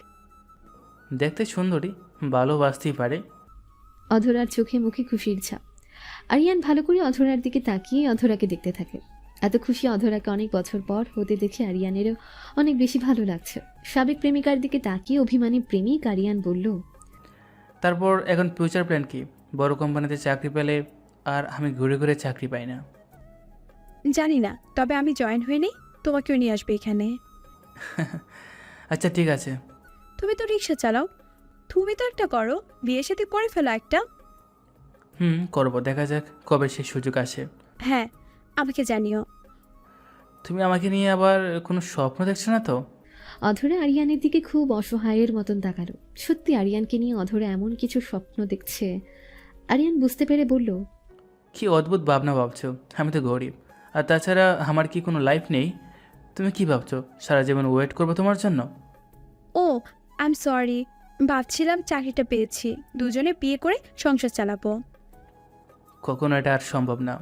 দেখতে সুন্দরী, ভালোবাসতেই পারে। অধরার চোখে মুখে খুশির ছাপ। আরিয়ান ভালো করে অধরার দিকে তাকিয়ে অধরাকে দেখতে থাকে। এত খুশি অধরাকে অনেক বছর পর হতে দেখে আরিয়ানেরও অনেক বেশি ভালো লাগছে। সাবেক প্রেমিকার দিকে তাকিয়ে অভিমানী প্রেমিক আরিয়ান বলল, তারপর এখন ফিউচার প্ল্যান কি? বড় কোম্পানিতে চাকরি পেলে আর আমি ঘুরে ঘুরে চাকরি পাই না। জানি না, তবে আমি জয়েন হয়ে নেই, তোমাকেও নিয়ে আসবে এখানে। আচ্ছা ঠিক আছে। তুমি তো রিক্সা চালাও, তুমি তো একটা করো, বিয়ে সাথে করে ফেলো একটা। করবো, দেখা যাক কবে সেই সুযোগ আসে। হ্যাঁ, আমাকে জানিও। তুমি আমাকে নিয়ে আবার কোনো স্বপ্ন দেখছো না তো? অধরা আরিয়ানের দিকে খুব অসহায়ের মতন তাকালো। সত্যি আরিয়ানকে নিয়ে অধরা এমন কিছু স্বপ্ন দেখছে। আরিয়ান বুঝতে পেরে বলল, কি অদ্ভুত ভাবনা ভাবছো, আমি তো গরিব, আর তাছাড়া আমার কি কোনো লাইফ নেই? তুমি কি ভাবছো সারা জীবন ওয়েট করবো তোমার জন্য? ও, আই এম সরি, ভাবছিলাম চাকরিটা পেয়েছি, দুজনে বিয়ে করে সংসার চালাবো। কখনো এটা আর সম্ভব না।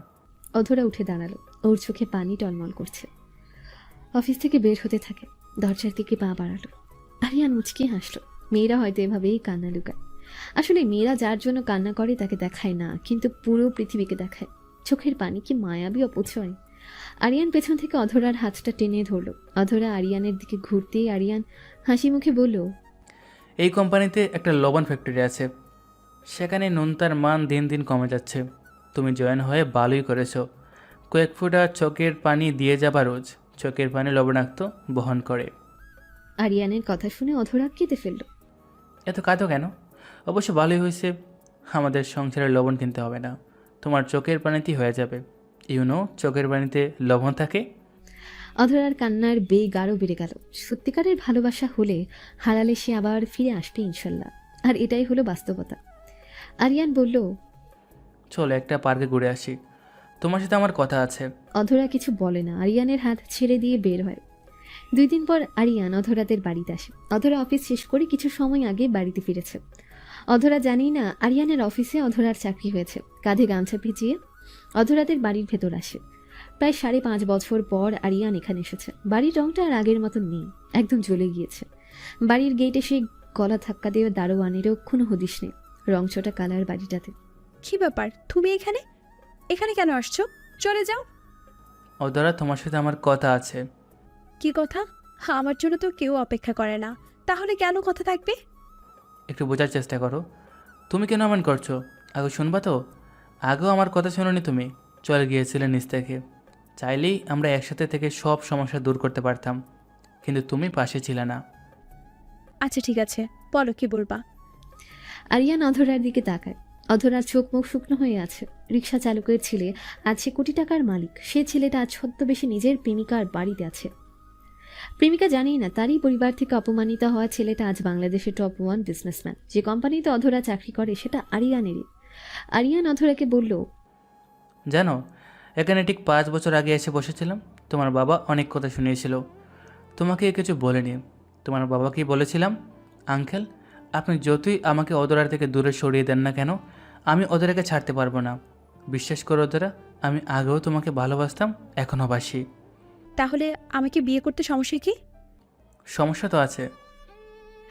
অধরা উঠে দাঁড়ালো। ওর চোখে পানি টলমল করছে। অফিস থেকে বের হতে থাকে। দরজার দিকে পা বাড়ালো। আরিয়ান মুচকি হাসলো। মেয়েরা হয়তো এভাবেই কান্না লুকায়। আসলে মেয়েরা যার জন্য কান্না করে তাকে দেখায় না, কিন্তু পুরো পৃথিবীকে দেখায়। চোখের পানি কি মায়াবী অপচয়। আরিয়ান পেছন থেকে অধরার হাতটা টেনে ধরলো। অধরা আরিয়ানের দিকে ঘুরতেই আরিয়ান হাসি মুখে বলল, এই কোম্পানিতে একটা লবণ ফ্যাক্টরি আছে, সেখানে নোনতার মান দিন দিন কমে যাচ্ছে। তুমি জয়েন হয়ে ভালোই করেছো। কয়েক ফোঁটা চোখের পানি দিয়ে যাবা রোজ। চোখের পানি লবণাক্ত বহন করে। আরিয়ানের কথা শুনে অধরা কেঁদে ফেলল। এত কাঁদো কেন? অবশ্য ভালোই হয়েছে, আমাদের সংসারে লবণ কিনতে হবে না, তোমার চোখের পানিতেই হয়ে যাবে। চোখের পানিতে লবণ থাকে। অধরার কান্নার বেগ আরও বেড়ে গেল। সত্যিকারের ভালোবাসা হলে হারালে সে আবার ফিরে আসবে ইনশাল্লাহ। আর এটাই হলো বাস্তবতা। আরিয়ান বলল, চলো একটা পার্কে ঘুরে আসি, তোমার সাথে আমার কথা আছে। অধরা কিছু বলে না, আরিয়ানের হাত ছেড়ে দিয়ে বের হয়। 2 দিন পর আরিয়ান অধরাদের বাড়িতে আসে। অধরা অফিস শেষ করে কিছু সময় আগে বাড়িতে ফিরেছে। অধরা জানি না আরিয়ানের অফিসে অধরার চাকরি হয়েছে। কাঁধে গামছা ভিজিয়ে অধরাদের বাড়ির ভেতর আসে। প্রায় 5.5 বছর পর আরিয়ান এখানে এসেছে। বাড়ির রংটা আর আগের মতন নেই, একদম জ্বলে গিয়েছে। বাড়ির গেটে সেই গলা ধাক্কা দিয়ে দারোয়ানেরও কোনো হদিশ নেই। রংচটা কালার বাড়িটাতে। কি ব্যাপার, তুমি এখানে এখানে কেন আসছো? চলে যাও। অধরা, তোমার সাথে আমার কথা আছে। কি কথা? আমার জন্য তো কেউ অপেক্ষা করে না, তাহলে কেন কথা থাকবে? একটু বোঝার চেষ্টা করো। তুমি কেন এমন করছো? আগে শুনবা তো। আগেও আমার কথা শোনোনি তুমি, চলে গিয়েছিলে নিচ থেকে। চাইলেই আমরা একসাথে থেকে সব সমস্যা দূর করতে পারতাম, কিন্তু তুমি পাশে ছিলে না। আচ্ছা ঠিক আছে, বলো কি বলবা। আরিয়ান অধরার দিকে তাকায়। অধরার চোখ মুখ শুকনো হয়ে আছে। রিক্সা চালকের ছেলে আজ সে কোটি টাকার মালিক। সে ছেলেটা আজ ছদ্মবেশে নিজের প্রেমিকার বাড়িতে আছে। প্রেমিকা জানেই না তারই পরিবার থেকে অপমানিত হওয়া ছেলেটা আজ বাংলাদেশের টপ 1 বিজনেসম্যান। যে কোম্পানিতে অধরা চাকরি করে সেটা আরিয়ানেরই। আরিয়ান অধরাকে বলল, জানো, এখানে ঠিক 5 বছর আগে এসে বসেছিলাম। তোমার বাবা অনেক কথা শুনিয়েছিল, তোমাকে কিছু বলেনি। তোমার বাবাকেই বলেছিলাম, আঙ্কেল, আপনি যতই আমাকে অধরার থেকে দূরে সরিয়ে দেন না কেন, আমি অধরাকে ছাড়তে পারবো না। বিশ্বাস করো অধরা, আমি আগেও তোমাকে ভালোবাসতাম, এখনও বাসি। তাহলে আমাকে বিয়ে করতে সমস্যা কি? সমস্যা তো আছে।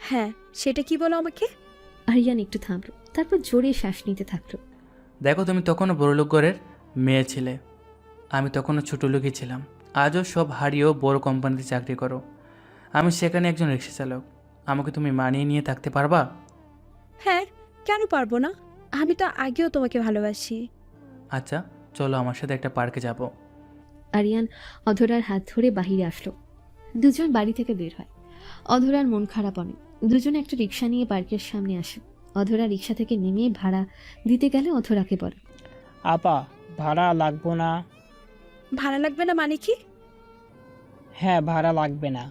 হ্যাঁ, সেটা কি বলো আমাকে। আরিয়ান একটু থামল, তারপর জোরে শ্বাস নিতে থাকলো। দেখো, তুমি তখনও বড়লোক ঘরের মেয়ে ছিলে, আমি তখনও ছোটো লোকই ছিলাম। আজও সব হারিয়েও বড় কোম্পানিতে চাকরি করো। আমি সেখানে একজন রিক্সা চালক। আমাকে তুমি মানিয়ে নিয়ে থাকতে পারবা? হ্যাঁ, কেন পারবো না? আমি তো আগেও তোমাকে ভালোবাসি। আচ্ছা, চলো আমার সাথে একটা পার্কে যাব। আরিয়ান অধরার হাত ধরে বাহিরে আসলো। দুজন বাড়ি থেকে বের হয়। অধরার মন খারাপ অনেক। দুজনে একটা রিক্সা নিয়ে পার্কের সামনে আসে। অধরা রিক্সা থেকে নেমে ভাড়া দিতে গেলে অধরাকে বলে, আপা, ভাড়া লাগবো না। ভাড়া লাগবে না মানে কি? হ্যাঁ, ভাড়া লাগবে না।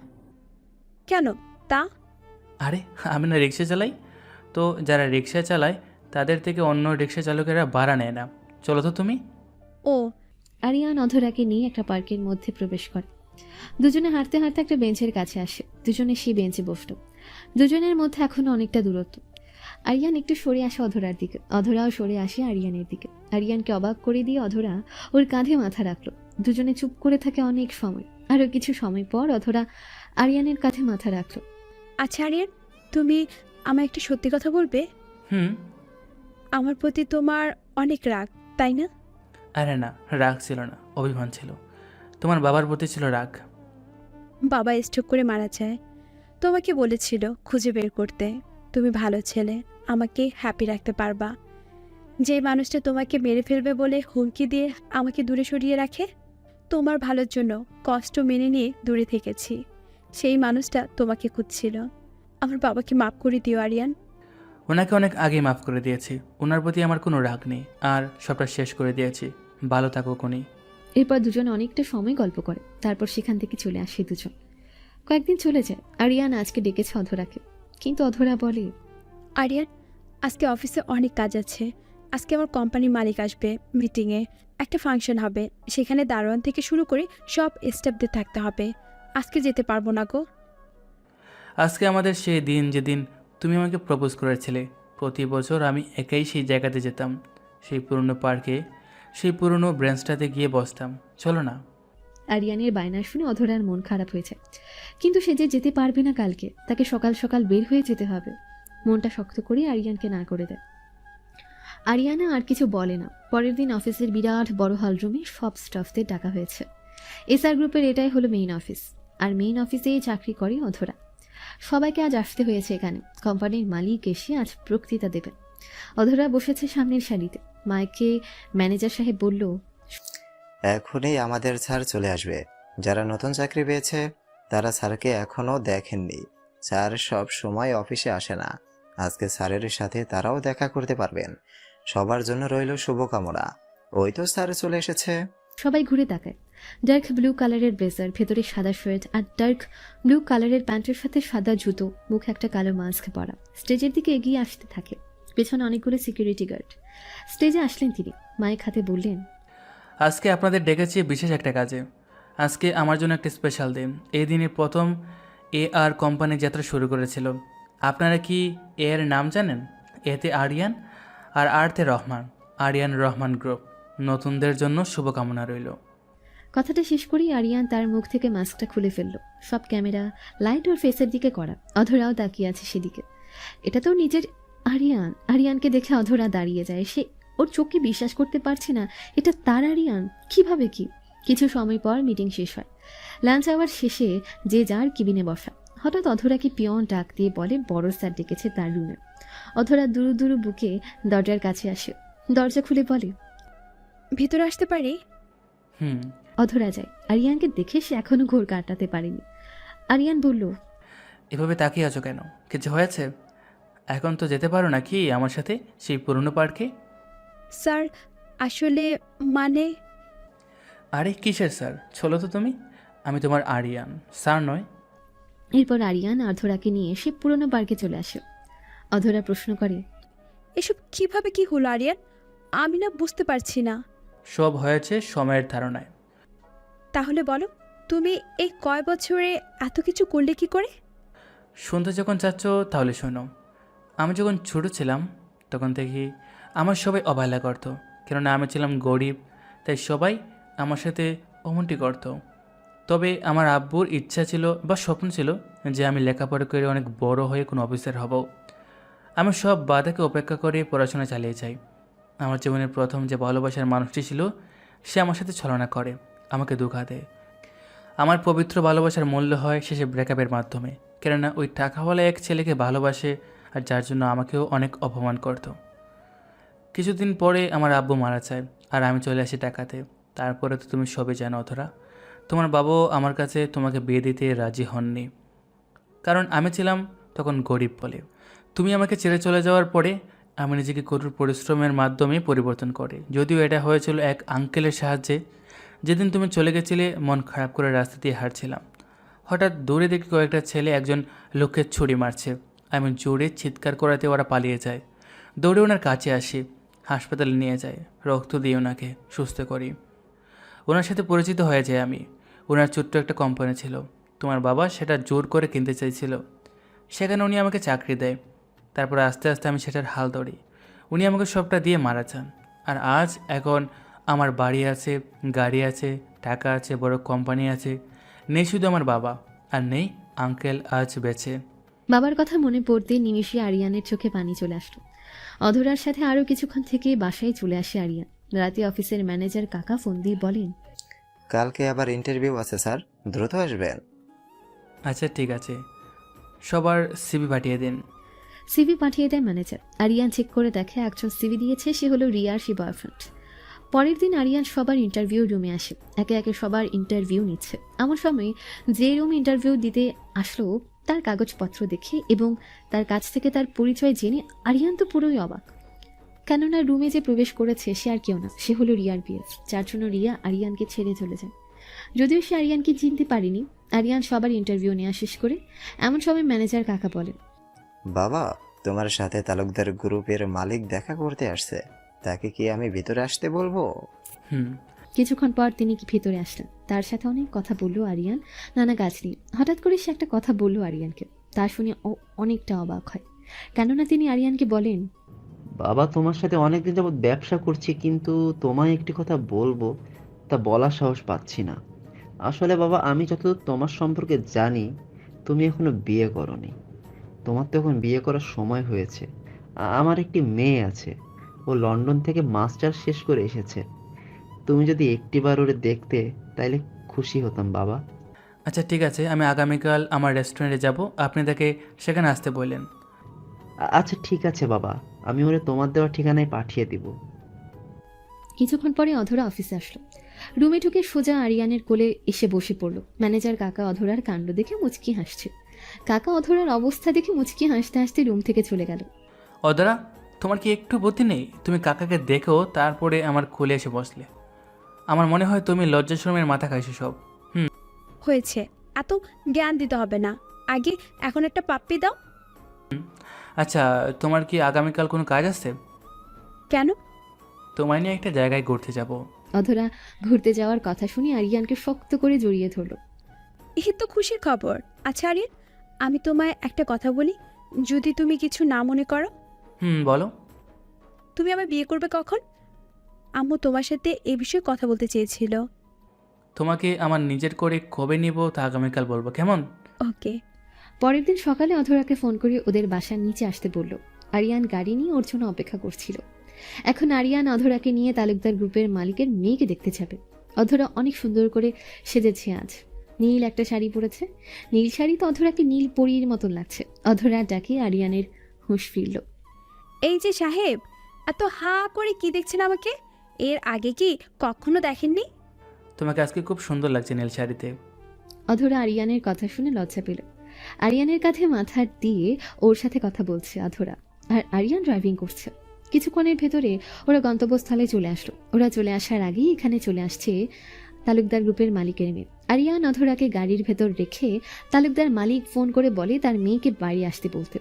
কেন তা? আরে, আমি না রিক্সা চালাই, তো যারা রিক্সা চালায় তাদের থেকে অন্য রিক্সা চালকেরা ভাড়া নেয় না। চলো তো তুমি। ও। আরিয়ান অধরাকে নিয়ে একটা পার্কের মধ্যে প্রবেশ করে। দুজনে হাঁটতে হাঁটতে একটা বেঞ্চের কাছে আসে। দুজনে সেই বেঞ্চে বসলো। দুজনের মধ্যে এখনো অনেকটা দূরত্ব। আরিয়ান একটু সরে আসে অধরার দিকে, অধরাও সরে আসে আরিয়ানের দিকে। আরিয়ানকে অবাক করে দিয়ে অধরা ওর কাঁধে মাথা রাখলো। দুজনে চুপ করে থাকে অনেক সময়। আরও কিছু সময় পর অধরা আরিয়ানের কাঁধে মাথা রাখলো। আচ্ছা আরিয়ান, তুমি আমায় একটা সত্যি কথা বলবে? আমার প্রতি তোমার অনেক রাগ, তাই না? আরে না, রাগ ছিল না, অভিমান ছিল। তোমার বাবার প্রতি ছিল রাগ। বাবা স্ট্রোক করে মারা যায়। তোমাকে বলেছিল খুঁজে বের করতে। তুমি ভালো ছেলে, আমাকে হ্যাপি রাখতে পারবা। যে মানুষটা তোমাকে মেরে ফেলবে বলে হুমকি দিয়ে আমাকে দূরে সরিয়ে রাখে, তোমার ভালোর জন্য কষ্ট মেনে নিয়ে দূরে থেকেছি। সেই মানুষটা তোমাকে খুঁজছিল। আমার বাবাকে মাফ করে দিও আরিয়ান। ওনাকে অনেক আগে মাফ করে দিয়েছি। ওনার প্রতি আমার কোনো রাগ নেই, আর সবটা শেষ করে দিয়েছি। ভালো থাকুক উনি। এরপর দুজনে অনেকটা সময় গল্প করে। তারপর সেখান থেকে চলে আসে দুজন। কয়েকদিন চলে যায়। আরিয়ান আজকে ডেকেছে অধরাকে, কিন্তু অধরা বলে, আরিয়ান, আজকে অফিসে অনেক কাজ আছে। আজকে আমার কোম্পানির মালিক আসবে মিটিংয়ে। একটা ফাংশন হবে, সেখানে দারোয়ান থেকে শুরু করে সব স্টাফদের থাকতে হবে। আজকে যেতে পারবো না গো। আজকে আমাদের সেই দিন যেদিন তুমি আমাকে প্রপোজ করেছিলে। প্রতি বছর আমি একাই সেই জায়গাতে যেতাম, সেই পুরনো পার্কে, সেই পুরনো ব্রেঞ্চটাতে গিয়ে বসতাম। চলো না। আরিয়ানের বায়না শুনে অধরার মন খারাপ হয়েছে, কিন্তু সে যে যেতে পারবে না কালকে। তাকে সকাল সকাল বের হয়ে যেতে হবে। মনটা শক্ত করে আরিয়ানকে না করে দেয়। আরিয়ানা আর কিছু বলে না। পরের দিন অফিসের বিরাট বড় হলরুমে সব স্টাফদের ডাকা হয়েছে। এসআর গ্রুপের এটাই হলো মেইন অফিস, আর মেইন অফিসেই চাকরি করে অধরা। সবাইকে আজ আসতে হয়েছে এখানে। কোম্পানির মালিক এসে আজ বক্তৃতা দেবেন। অধরা বসেছে সামনের সারিতে। মাইকে ম্যানেজার সাহেব বলল, এখনই আমাদের স্যার চলে আসবে। যারা নতুন চাকরি পেয়েছে তারা স্যারকে এখনও দেখেননি। স্যার সব সময় অফিসে আসে না, আজকে স্যারের সাথে তারাও দেখা করতে পারবেন। সবার জন্য রইল শুভকামনা। ওই তো স্যার চলে এসেছে। সবাই ঘুরে তাকায়। ডার্ক ব্লু কালারের ব্লেজার, ভেতরে সাদা শার্ট আর ডার্ক ব্লু কালারের প্যান্টের সাথে সাদা জুতো, মুখে একটা কালো মাস্ক পরা, স্টেজের দিকে এগিয়ে আসতে থাকে। পেছনে অনেকগুলো সিকিউরিটি গার্ড। স্টেজে আসলেন তিনি, মাইক হাতে বললেন, আজকে আপনাদের ডেকেছি বিশেষ একটা কাজে। আজকে আমার জন্য একটা স্পেশাল দিন। এই দিনে প্রথম AR কোম্পানি যাত্রা শুরু করেছিল। আপনারা কি এর নাম জানেন? এতে আরিয়ান আর আরতে রহমান, আরিয়ান রহমান গ্রুপ। নতুনদের জন্য শুভকামনা রইল। কথাটা শেষ করেই আরিয়ান তার মুখ থেকে মাস্কটা খুলে ফেলল। সব ক্যামেরা লাইট ওর ফেসের দিকে করা। অধরাও তাকিয়ে আছে সেদিকে। এটা তো নিজের আরিয়ান। আরিয়ানকে দেখে অধরা দাঁড়িয়ে যায়। সে ওর চোখকে বিশ্বাস করতে পারছে না, এটা তার আরিয়ান। কিভাবে কি? কিছু সময় পর মিটিং শেষ হয়। লাঞ্চ আওয়ার শেষে যে যার কেবিনে বসা। হঠাৎ অধরাকে পিয়ন ডাক দিয়ে বলে বড় স্যার ডেকেছে তার রুমে। অধরা দুরু দুরু বুকে দরজার কাছে আসে। দরজা খুলে বলে, ভিতরে আসতে পারি? অধরা যায়। আরিয়ানকে দেখে সে এখনো ঘোর কাটাতে পারেনি। আরিয়ান বলল, এভাবে তাকিয়ে আছো কেন? কিছু হয়েছে? এখন তো যেতে পারো নাকি আমার সাথে সেই পুরনো পার্কে? স্যার আসলে মানে আরে কিসের স্যার? চলো তো তুমি। আমি তোমার আরিয়ান, স্যার নয়। এরপর আরিয়ান অধরাকে নিয়ে এসে পুরনো পার্কে চলে আসে। অধরা প্রশ্ন করে, এসব কিভাবে কি হলো আরিয়ান? আমি না বুঝতে পারছি না। সব হয়েছে সময়ের ধারণায়। তাহলে বলো, তুমি এই কয় বছরে এত কিছু করলে কি করে? শুনতে যখন চাচ্ছ তাহলে শোনো। আমি যখন ছোটো ছিলাম তখন থেকে আমার সবাই অবহেলা করতো, কেননা আমি ছিলাম গরিব। তাই সবাই আমার সাথে অমনটি করতো। তবে আমার আব্বুর ইচ্ছা ছিল বা স্বপ্ন ছিল যে আমি লেখাপড়া করে অনেক বড় হয়ে কোনো অফিসার হব। আমি সব বাধাকে উপেক্ষা করে পড়াশোনা চালিয়ে যাই। আমার জীবনের প্রথম যে ভালোবাসার মানুষটি ছিল সে আমার সাথে ছলনা করে, আমাকে ধোঁকা দেয়। আমার পবিত্র ভালোবাসার মূল্য হয় শেষে ব্রেকআপের মাধ্যমে, কেননা ওই টাকাওয়ালা এক ছেলেকে ভালোবাসে আর যার জন্য আমাকেও অনেক অপমান করত। কিছুদিন পরে আমার আব্বু মারা যায় আর আমি চলে আসি টাকাতে। তারপরে তো তুমি সবই জানো অধরা। তোমার বাবাও আমার কাছে তোমাকে বিয়ে দিতে রাজি হননি, কারণ আমি ছিলাম তখন গরিব বলে। তুমি আমাকে ছেড়ে চলে যাওয়ার পরে আমি নিজেকে কঠোর পরিশ্রমের মাধ্যমে পরিবর্তন করি। যদিও এটা হয়েছিল এক আঙ্কেলের সাহায্যে। যেদিন তুমি চলে গেছিলে মন খারাপ করে রাস্তা দিয়ে হাঁটছিলাম। হঠাৎ দৌড়ে দেখি কয়েকটা ছেলে একজন লোককে ছুরি মারছে। আমি জোরে চিৎকার করাতে ওরা পালিয়ে যায়। দৌড়ে ওনার কাছে আসি, হাসপাতালে নিয়ে যাই, রক্ত দিয়ে ওনাকে সুস্থ করি। ওনার সাথে পরিচিত হয়ে যায় আমি। ওনার ছোট্ট একটা কোম্পানি ছিল, তোমার বাবা সেটা জোর করে কিনতে চাইছিল। সেখানে উনি আমাকে চাকরি দেয়। তারপর আস্তে আস্তে আমি সেটার হাল ধরি। উনি আমাকে সবটা দিয়ে মারা যান। আর আজ এখন আমার বাড়ি আছে, গাড়ি আছে, টাকা আছে, বড় কোম্পানি আছে। নেই শুধু আমার বাবা, আর নেই আঙ্কেল আজ বেঁচে। বাবার কথা মনে পড়তে নিমিষে আরিয়ানের চোখে পানি চলে আসলো। অধরার সাথে আরও কিছুক্ষণ থেকে বাসায় চলে আসে আরিয়ান। রাতে অফিসের ম্যানেজার কাকা ফোন দিয়ে বলেন, কালকে আবার ইন্টারভিউ আছে স্যার, দ্রুত আসবেন। আচ্ছা ঠিক আছে, সবার সিভি পাঠিয়ে দিন। সিভি পাঠিয়ে দেয় ম্যানেজার। আরিয়ান চেক করে দেখে একজন সিভি দিয়েছে, সে হলো রিয়ার সে বয়ফ্রেন্ড। পরের দিন আরিয়ান সবার ইন্টারভিউ রুমে আসে। একে একে সবার ইন্টারভিউ নিচ্ছে। এমন সময় যে রুম ইন্টারভিউ দিতে আসলো তার কাগজপত্র দেখে এবং তার কাছ থেকে তার পরিচয় জেনে আরিয়ান তো পুরোই অবাক। কেননা রুমে যে প্রবেশ করেছে সে আর কেউ না, সে হলো রিয়ার বিএফ, যার জন্য রিয়া আরিয়ানকে ছেড়ে চলে যায়। যদিও সে আরিয়ানকে চিনতে পারেনি। আরিয়ান সবার ইন্টারভিউ নেওয়া শেষ করে এমন সময় ম্যানেজার কাকা বলেন, বাবা, তোমার সাথে তালুকদার গ্রুপের মালিক দেখা করতে আসছে, তাকে কি আমি ভিতরে আসতে বলবো? কিছুক্ষণ পর তিনি কি ভেতরে আসলেন। তার সাথে অনেক কথা বললো আরিয়ান নানা কাজ নিয়ে। হঠাৎ করে সে একটা কথা বললো আরিয়ানকে। তা শুনে ও অনেকটা অবাক হয়, কেননা তিনি আরিয়ানকে বলেন, বাবা, তোমার সাথে অনেকদিন যাবৎ ব্যবসা করছি, কিন্তু তোমায় একটি কথা বলবো তা বলার সাহস পাচ্ছি না। আসলে বাবা, আমি যতদূর তোমার সম্পর্কে জানি তুমি এখনো বিয়ে করোনি। তোমার তো এখন বিয়ে করার সময় হয়েছে। আমার একটি মেয়ে আছে, ও লন্ডন থেকে মাস্টার শেষ করে এসেছে। তুমি যদি একটিবার ওরে দেখতে তাইলে খুশি হতাম বাবা। আচ্ছা ঠিক আছে, আমি আগামীকাল আমার রেস্টুরেন্টে যাব, আপনি তাকে সেখানে আসতে বললেন। আচ্ছা ঠিক আছে বাবা, আমি ওরে তোমার দেওয়া ঠিকানায় পাঠিয়ে দিব। কিছুক্ষণ পরে অধরা অফিসে আসলো। রুমে ঢুকে সোজা আরিয়ানের কোলে এসে বসে পড়ল। ম্যানেজার কাকা অধরার কাণ্ড দেখে মুচকি হাসছে। কাকা অধরার অবস্থা দেখে মুচকি হাসতে হাসতে রুম থেকে চলে গেল। অধরা, তোমার কি একটু বুদ্ধি নেই? তুমি কাকাকে দেখো, তারপরে আমার কোলে এসে বসলে। আমার মনে হয় তুমি লজ্জাশরমের মাথা খাইছো সব। হয়েছে, এত জ্ঞান দিতে হবে না। আগে এখন একটা পাপ্পি দাও। আচ্ছা, তোমার কি আগামীকাল কোনো কাজ আছে? কেন? তোমায় নিয়ে একটা জায়গায় ঘুরতে যাব। অধরা ঘুরতে যাওয়ার কথা শুনে আরিয়ানকে শক্ত করে জড়িয়ে ধরল। এই তো খুশির খবর। আচ্ছা আরিয়ান, আমি তোমায় একটা কথা বলি, যদি তুমি কিছু না মনে করো। বলো। তুমি আমায় বিয়ে করবে কখন? আম্মু তোমার সাথে এ বিষয়ে কথা বলতে চেয়েছিল। তোমাকে আমার নিজের করে কবে নিব তা আগামীকাল বলবো, কেমন? ওকে। পরের দিন সকালে অধরাকে ফোন করে ওদের বাসার নিচে আসতে বলল। আরিয়ান গাড়ি নিয়ে ওর জন্য অপেক্ষা করছিল। এখন আরিয়ান অধরাকে নিয়ে তালুকদার গ্রুপের মালিকের মেয়েকে দেখতে যাবে। অধরা অনেক সুন্দর করে সেজেছে আজ। নীল একটা শাড়ি পরেছে। নীল শাড়ি তো অধরাকে নীল পরীর মতন লাগছে। অধরা ডাকে আরিয়ানের হুঁশ ফিরল। এই যে সাহেব, এত হা করে কি দেখছেন আমাকে? এর আগে কি কখনো দেখেননি? তোমাকে আজকে খুব সুন্দর লাগছে নীল শাড়িতে। অধরা আরিয়ানের কথা শুনে লজ্জা পেল। আরিয়ানের কাঁধে মাথা দিয়ে ওর সাথে কথা বলছে অধরা, আর আরিয়ান ড্রাইভিং করছে। কিছুক্ষণের ভেতরে ওরা গন্তব্যস্থলে চলে আসলো। ওরা চলে আসার আগেই এখানে চলে আসছে তালুকদার গ্রুপের মালিকের মেয়ে। আরিয়ান অধরাকে গাড়ির ভেতর রেখে তালুকদার মালিক ফোন করে বলে তার মেয়েকে বাড়ি আসতে বলতে।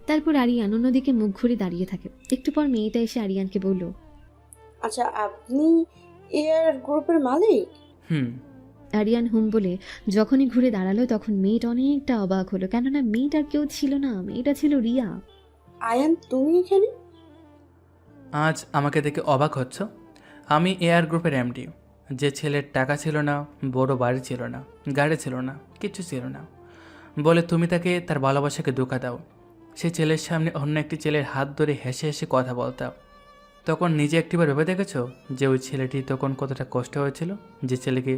তারপর আরিয়ান অন্যদিকে মুখ ঘুরে দাঁড়িয়ে থাকে। একটু পর মেয়েটা এসে আরিয়ানকে বলল, আচ্ছা, আপনি এয়ার গ্রুপের মালিক? আরিয়ান হুম বলে যখনই ঘুরে দাঁড়ালো তখন মেয়েটা অনেকটা অবাক হলো, কেননা মেয়েটার কেউ ছিল না, মেয়েটা ছিল রিয়া। আয়ান, তুমি এখানে? আজ আমাকে দেখে অবাক হচ্ছ? আমি এয়ার গ্রুপের এমডি। যে ছেলের টাকা ছিল না, বড় বাড়ি ছিল না, গাড়ি ছিল না, কিচ্ছু ছিল না, বলে তুমি তাকে তার ভালোবাসাকে ধোঁকা দাও। সে ছেলের সামনে অন্য একটি ছেলের হাত ধরে হেসে হেসে কথা বলতাম। তখন নিজে একটিবার ভেবে দেখেছো যে ওই ছেলেটি তখন কতটা কষ্ট হয়েছিল, যে ছেলেকে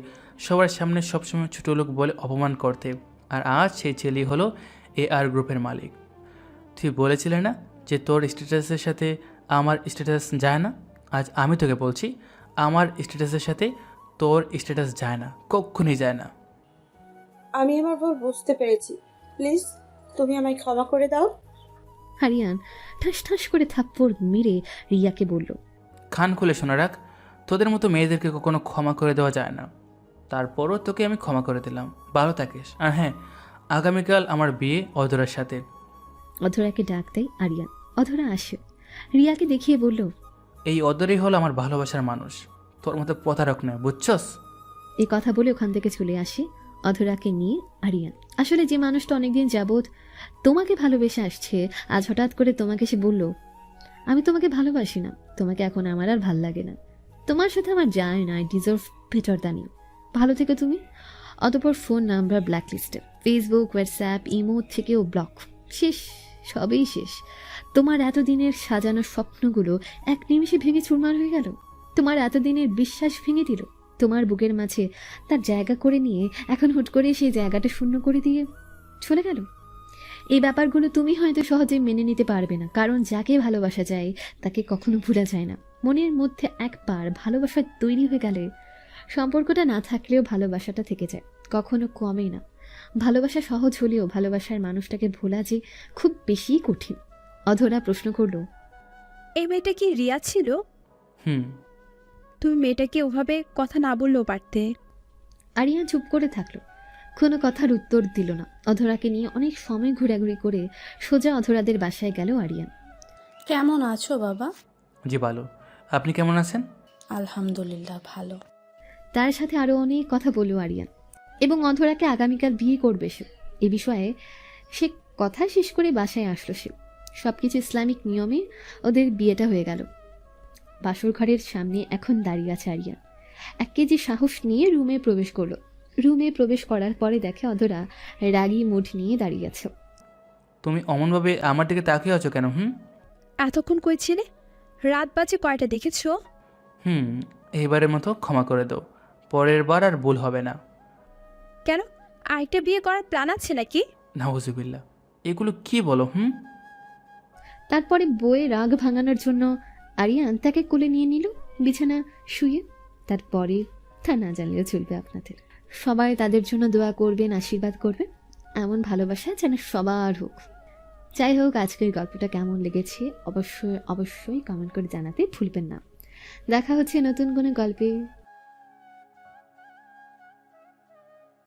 সবার সামনে সবসময় ছোটো লোক বলে অপমান করতে। আর আজ সেই ছেলেই হলো এআর গ্রুপের মালিক। তুই বলেছিলে না যে তোর স্ট্যাটাসের সাথে আমার স্ট্যাটাস যায় না? আজ আমি তোকে বলছি, আমার স্ট্যাটাসের সাথে তোর স্ট্যাটাস যায় না, কক্ষুনি যায় না। আমি আমার ভুল বুঝতে পেরেছি, প্লিজ তুমি আমায় ক্ষমা করে দাও। আরিয়ান ঠাস ঠাস করে থাপ্পড় মেরে রিয়াকে বলল, খান খুলে শোনা রাখ, তোদের মতো মেয়েদেরকে কখনো ক্ষমা করে দেওয়া যায় না। তারপরও তোকে আমি ক্ষমা করে দিলাম, ভালো থাকিস। আর হ্যাঁ, আগামীকাল আমার বিয়ে অধরার সাথে। অধরাকে ডাক দেয় আরিয়ান। অধরা আসে, রিয়াকে দেখিয়ে বলল, এই অধরই হলো আমার ভালোবাসার মানুষ, তোর মতো প্রতারক নয়, বুঝছস? এই কথা বলে ওখান থেকে চলে আসে অধরাকে নিয়ে আরিয়ান। আসলে যে মানুষটা অনেকদিন যাবৎ তোমাকে ভালোবেসে আসছে, আজ হঠাৎ করে তোমাকে সে বলল, আমি তোমাকে ভালোবাসি না, তোমাকে এখন আমার আর ভাল লাগে না, তোমার সাথে আমার যায় না, I deserve better than you, ভালো থেকে তুমি। অতপর ফোন নাম্বার ব্ল্যাকলিস্টে, ফেসবুক, হোয়াটসঅ্যাপ, ইমো থেকেও ব্লক। শেষ, সবই শেষ। তোমার এতদিনের সাজানো স্বপ্নগুলো এক নিমিষে ভেঙে চুরমার হয়ে গেল। তোমার এতদিনের বিশ্বাস ভেঙে দিল। তোমার বুকের মাঝে তার জায়গা করে নিয়ে এখন হুট করে সেই জায়গাটা শূন্য করে দিয়ে চলে গেল। এই ব্যাপারগুলো তুমি হয়তো সহজে মেনে নিতে পারবে না, কারণ যাকে ভালোবাসা যায় তাকে কখনো ভুলা যায় না। মনের মধ্যে একবার ভালোবাসা তৈরি হয়ে গেলে সম্পর্কটা না থাকলেও ভালোবাসাটা থেকে যায়, কখনো কমে না। ভালোবাসা সহজ হলেও ভালোবাসার মানুষটাকে ভোলা যে খুব বেশি কঠিন। অধরা প্রশ্ন করল, এই মেয়েটা কি রিয়া ছিল? তুমি মেয়েটাকে ওভাবে কথা না বললেও পারতে। আরিয়া চুপ করে থাকলো, কোনো কথার উত্তর দিল না। অধরাকে নিয়ে অনেক সময় ঘোরাঘুরি করে সোজা অধরাদের বাসায় গেল আরিয়ান। কেমন আছো বাবা? জি ভালো, আপনি কেমন আছেন? আলহামদুলিল্লাহ ভালো। তার সাথে আরো অনেক কথা বলল আরিয়ান, এবং অধরাকে আগামীকাল বিয়ে করবে সে। এ বিষয়ে সে কথা শেষ করে বাসায় আসলো সে। সবকিছু ইসলামিক নিয়মে ওদের বিয়েটা হয়ে গেল। বাসর ঘরের সামনে এখন দাঁড়িয়ে আছে আরিয়ান। 1 কেজি সাহস নিয়ে রুমে প্রবেশ করলো। রুমে প্রবেশ করার পরে দেখে অধরা রাগী মুড নিয়ে দাঁড়িয়ে আছে। তুমি অমনভাবে আমার দিকে তাকিয়ে আছো কেন? এতক্ষণ কই ছিলে? রাত বাজে কয়টা দেখেছো? এইবারের মতো ক্ষমা করে দাও, পরের বার আর ভুল হবে না। কেন, আরেকটা বিয়ে করার প্ল্যান আছে নাকি? নাউজুবিল্লাহ, এগুলো কি বলো? তারপরে বইয়ে রাগ ভাঙানোর জন্য আরিয়ান তাকে কোলে নিয়ে নিল বিছানা শুয়ে। তারপরে তা না জানলেও চলবে, আপনাদের সবাই তাদের জন্য দোয়া করবেন, আশীর্বাদ করবেন, এমন ভালোবাসা যেন সবার হোক। যাই হোক, আজকের গল্পটা কেমন লেগেছে অবশ্যই অবশ্যই কমেন্ট করে জানাতে ভুলবেন না। দেখা হচ্ছে নতুন কোনো গল্পে।